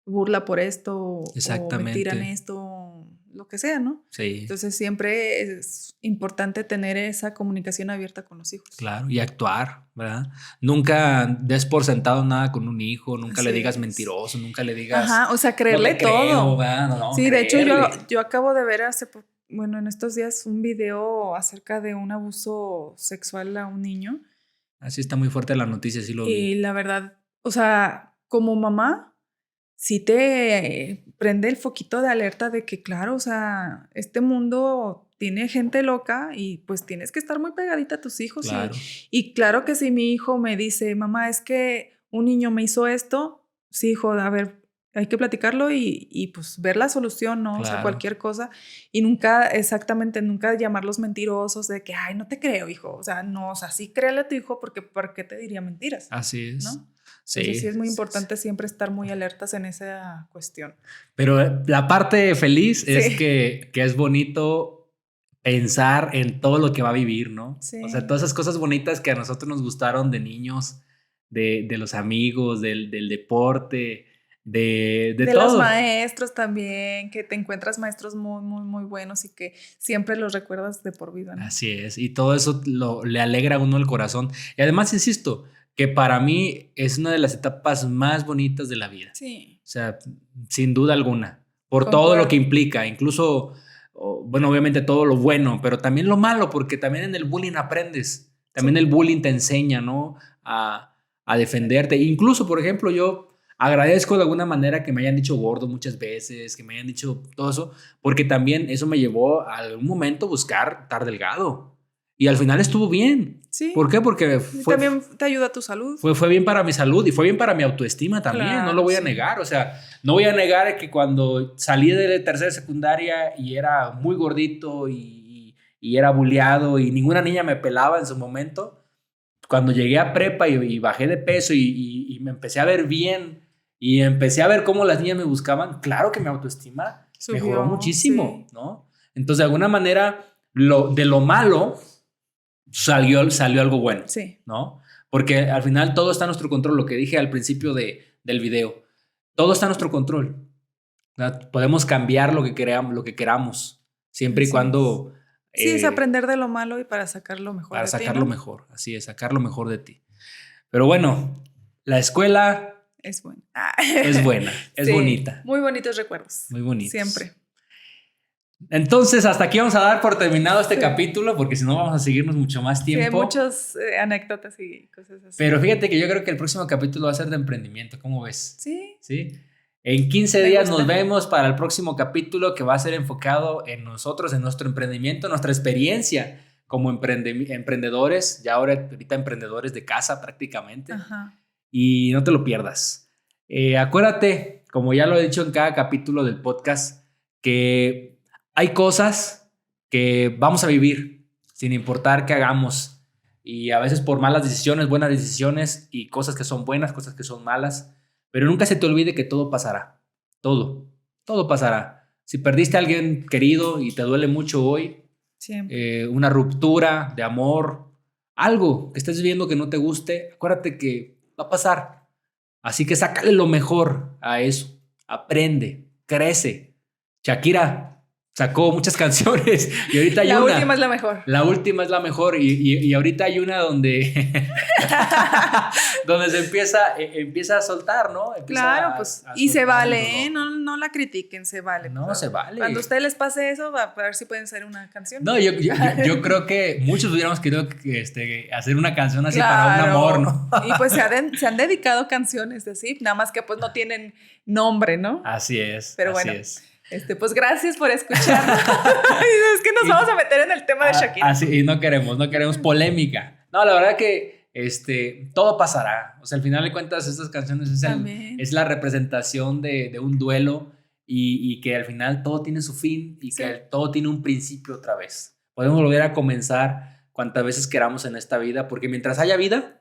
burla por esto o me tiran exactamente, esto, lo que sea, ¿no? sí. Entonces siempre es importante tener esa comunicación abierta con los hijos. Claro, y actuar, ¿verdad? Nunca des por sentado nada con un hijo, nunca le Así digas es. mentiroso, nunca le digas, Ajá, o sea, no creerle te creo, todo. ¿verdad? No, Sí, de hecho creerle. yo acabo de ver bueno, en estos días un video acerca de un abuso sexual a un niño Así está muy fuerte la noticia, sí lo y vi. la verdad, o sea, como mamá, sí te prende el foquito de alerta de que, claro, o sea, este mundo tiene gente loca y pues tienes que estar muy pegadita a tus hijos Claro, y claro que si mi hijo me dice, mamá, es que un niño me hizo esto, sí, hijo, a ver, hay que platicarlo y pues ver la solución, ¿no? O sea, claro, cualquier cosa y nunca, exactamente, nunca llamarlos mentirosos de que, ay, no te creo, hijo, o sea, no, o sea, sí créele a tu hijo porque ¿por qué te diría mentiras? así es. ¿No? Entonces sí Sí, es muy importante siempre estar muy alertas en esa cuestión. pero la parte feliz es Sí, que es bonito pensar en todo lo que va a vivir, ¿no? O sea, sí. todas esas cosas bonitas que a nosotros nos gustaron de niños, de los amigos, del deporte, de De los todo. maestros también, que te encuentras maestros muy, muy, muy buenos y que siempre los recuerdas de por vida, ¿no? Así es, y todo eso le alegra a uno el corazón. Y además, insisto, que para mí es una de las etapas más bonitas de la vida. Sí, O sea, sin duda alguna, por todo lo que concuerdo. implica, incluso, bueno, obviamente todo lo bueno, pero también lo malo, porque también en el bullying aprendes, también el Sí, bullying te enseña, ¿no? A defenderte. Incluso, por ejemplo, yo agradezco de alguna manera que me hayan dicho gordo muchas veces, que me hayan dicho todo eso, porque también eso me llevó a algún momento buscar estar delgado. Y al final estuvo bien. ¿Por sí. qué? Porque Y también te ayuda a tu salud. fue bien para mi salud y fue bien para mi autoestima también, no lo Claro, voy a sí. negar, o sea, no voy a negar que cuando salí de tercera secundaria y era muy gordito y era bulleado y ninguna niña me pelaba en su momento, cuando llegué a prepa y bajé de peso y me empecé a ver bien y empecé a ver cómo las niñas me buscaban, claro que mi autoestima mejoró Subió, muchísimo, sí. ¿no? Entonces, de alguna manera, de lo malo salió algo bueno, Sí, ¿no? Porque al final todo está a nuestro control, lo que dije al principio del video. todo está en nuestro control. ¿Verdad? Podemos cambiar lo que queramos, siempre y Así cuando... es. Sí, es aprender de lo malo y para sacar lo mejor para de ti, sacar lo ¿no? mejor, así es, sacar lo mejor de ti. Pero bueno, la escuela Es bueno. es buena, es Sí, bonita, muy bonitos recuerdos. muy bonita. Siempre. Entonces, hasta aquí vamos a dar por terminado este Sí. capítulo, porque si no vamos a seguirnos mucho más Sí, hay tiempo. muchas anécdotas y cosas así. Pero fíjate que yo creo que el próximo capítulo va a ser de emprendimiento, ¿cómo ves? Sí. ¿Sí? En 15 Me días gusta. nos vemos para el próximo capítulo que va a ser enfocado en nosotros, en nuestro emprendimiento, nuestra experiencia como emprendedores, ya ahorita emprendedores de casa prácticamente. Ajá. Y no te lo pierdas. Acuérdate, como ya lo he dicho en cada capítulo del podcast, que hay cosas que vamos a vivir sin importar qué hagamos. Y a veces por malas decisiones, buenas decisiones y cosas que son buenas, cosas que son malas. Pero nunca se te olvide que todo pasará. Todo pasará. Si perdiste a alguien querido y te duele mucho hoy, Siempre. una ruptura de amor, algo que estés viviendo que no te guste, acuérdate que va a pasar. Así que sácale lo mejor a eso. Aprende, crece. Shakira sacó muchas canciones y ahorita hay La una. última es la mejor. La última es la mejor y ahorita hay una donde, donde se empieza a soltar, ¿no? Empieza Claro, pues. a Y se soltar el vale, ¿eh? dolor. No la critiquen, se vale. No, se vale. Cuando a ustedes les pase eso, va a ver si pueden hacer una canción. No, yo creo que muchos hubiéramos querido hacer una canción así para un amor, ¿no? Y pues se han dedicado canciones así, nada más que pues no tienen nombre, ¿no? Así es. Pero así bueno, es. Pues gracias por escucharnos. Es que nos vamos a meter en el tema de Shakira. Así, y no queremos polémica. No, la verdad que todo pasará. O sea, al final de cuentas, estas canciones es la representación de un duelo y que al final todo tiene su fin y que todo tiene un principio otra vez. Podemos volver a comenzar cuantas veces queramos en esta vida, porque mientras haya vida,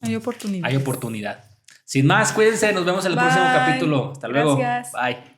hay oportunidad. Hay oportunidad. Sin más, cuídense, nos vemos en el próximo capítulo. Hasta luego. Gracias. Bye.